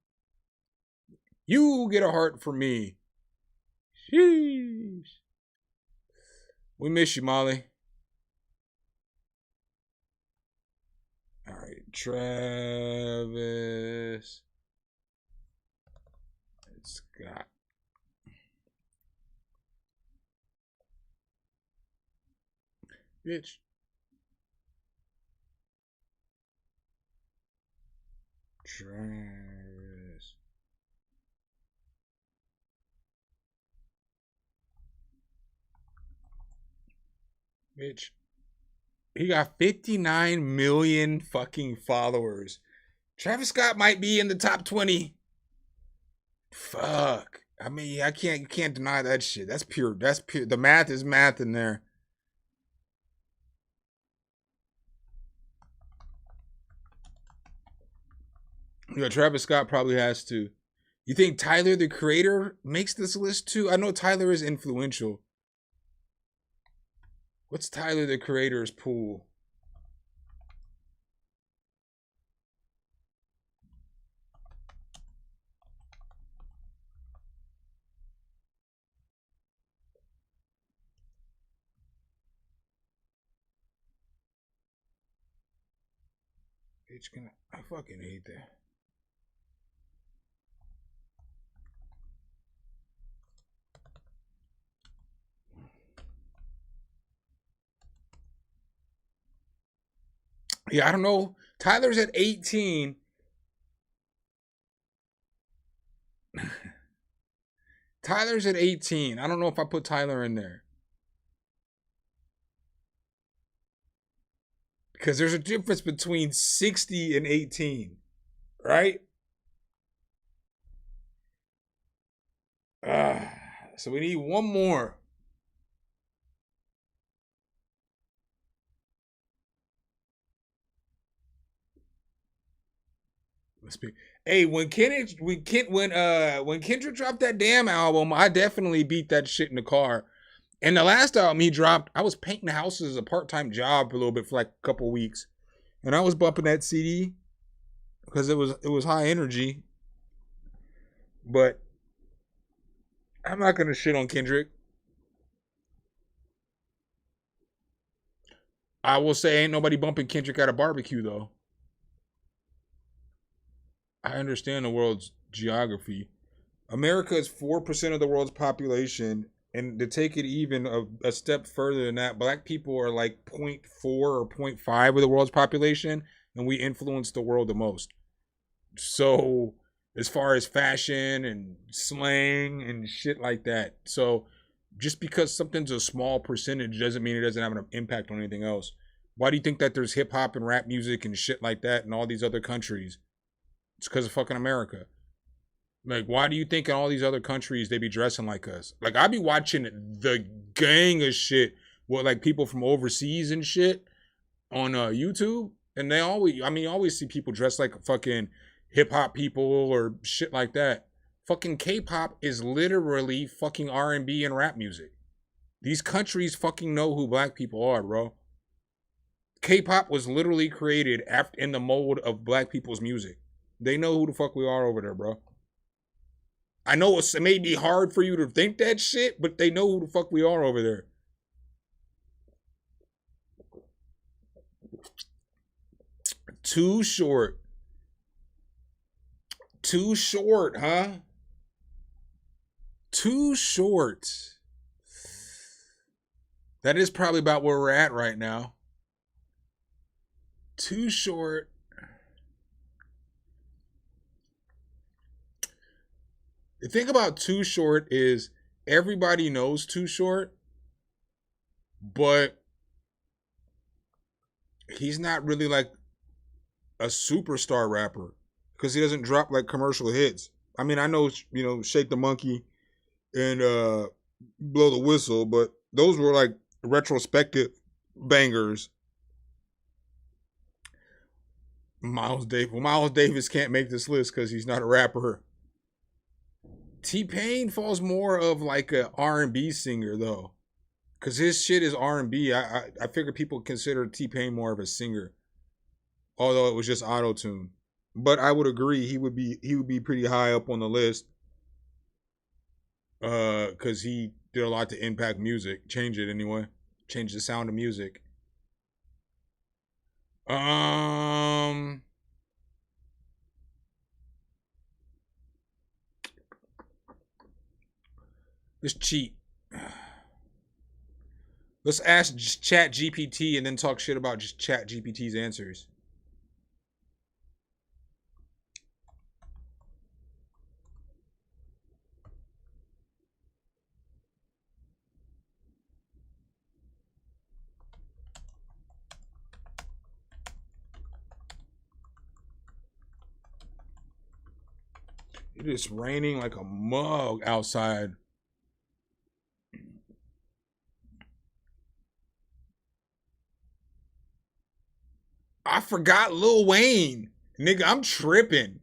You get a heart for me. Sheesh. We miss you, Molly. All right, Travis Scott. Bitch. Travis. Bitch. He got 59 million fucking followers. Travis Scott might be in the top 20. Fuck. I mean, you can't deny that shit. That's pure. The math is math in there. Travis Scott probably has to. You think Tyler the Creator makes this list too? I know Tyler is influential. What's Tyler the Creator's pool? I fucking hate that. Yeah, I don't know. Tyler's at 18. Tyler's at 18. I don't know if I put Tyler in there. Because there's a difference between 60 and 18. Right? So we need one more. Hey, when Kendrick dropped that damn album, I definitely beat that shit in the car. And the last album he dropped, I was painting houses as a part-time job for a little bit for like a couple weeks. And I was bumping that CD because it was high energy. But I'm not gonna shit on Kendrick. I will say ain't nobody bumping Kendrick at a barbecue though. I understand the world's geography. America is 4% of the world's population, and to take it even a step further than that, black people are like 0.4 or 0.5 of the world's population, and we influence the world the most. So, as far as fashion and slang and shit like that. So, just because something's a small percentage doesn't mean it doesn't have an impact on anything else. Why do you think that there's hip hop and rap music and shit like that in all these other countries? It's because of fucking America. Like, why do you think in all these other countries they be dressing like us? Like, I be watching the gang of shit with like people from overseas and shit on YouTube, and you always see people dressed like fucking hip hop people or shit like that. Fucking K-pop is literally fucking R&B and rap music. These countries fucking know who black people are, bro. K-pop was literally created in the mold of black people's music. They know who the fuck we are over there, bro. I know it may be hard for you to think that shit, but they know who the fuck we are over there. Too short. Too short, huh? Too short. That is probably about where we're at right now. Too short. The thing about Too Short is everybody knows Too Short, but he's not really like a superstar rapper because he doesn't drop like commercial hits. I mean, I know, Shake the Monkey and Blow the Whistle, but those were like retrospective bangers. Miles Davis can't make this list because he's not a rapper. T-Pain falls more of like a R&B singer though, because his shit is R&B. I figure people consider T-Pain more of a singer, although it was just auto-tune. But I would agree he would be pretty high up on the list, because he did a lot to impact music, change it anyway, change the sound of music. Let's cheat. Let's ask Chat GPT and then talk shit about just Chat GPT's answers. It is raining like a mug outside. I forgot Lil Wayne. Nigga, I'm tripping.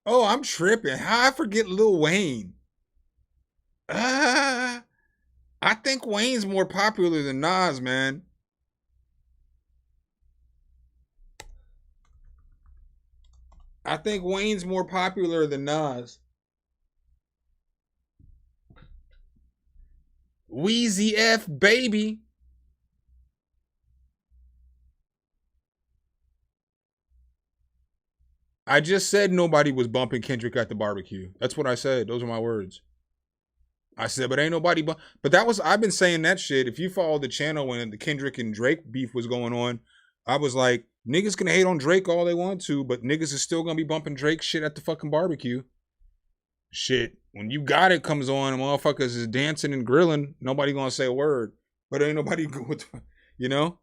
Oh, I'm tripping. How I forget Lil Wayne? I think Wayne's more popular than Nas, man. I think Wayne's more popular than Nas. Wheezy F, baby. I just said nobody was bumping Kendrick at the barbecue. That's what I said. Those are my words. I said, but ain't nobody but that was I've been saying that shit. If you follow the channel when the Kendrick and Drake beef was going on, I was like, niggas can hate on Drake all they want to, but niggas is still gonna be bumping Drake shit at the fucking barbecue. Shit. When You Got It comes on and motherfuckers is dancing and grilling, nobody gonna say a word. But ain't nobody good, you know?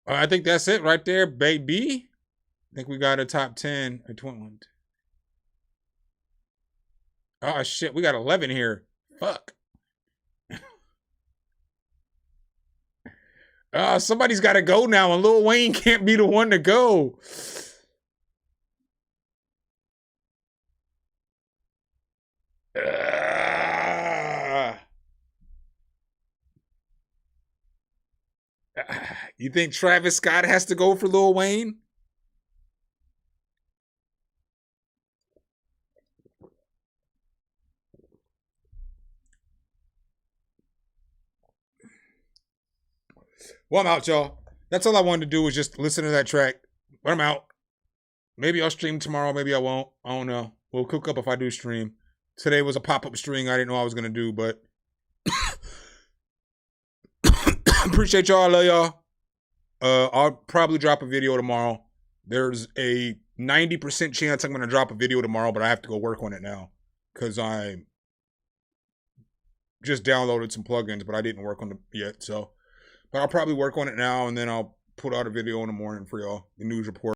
I think that's it right there, baby. I think we got a top 10 or 21. Oh shit, we got 11 here. Fuck. Somebody's got to go now, and Lil Wayne can't be the one to go. You think Travis Scott has to go for Lil Wayne? Well, I'm out, y'all. That's all I wanted to do was just listen to that track. But I'm out. Maybe I'll stream tomorrow. Maybe I won't. I don't know. We'll cook up if I do stream. Today was a pop-up stream I didn't know I was going to do, but appreciate y'all. I love y'all. I'll probably drop a video tomorrow. There's a 90% chance I'm going to drop a video tomorrow, but I have to go work on it now because I just downloaded some plugins, but I didn't work on it yet. So, but I'll probably work on it now, and then I'll put out a video in the morning for y'all, the news report.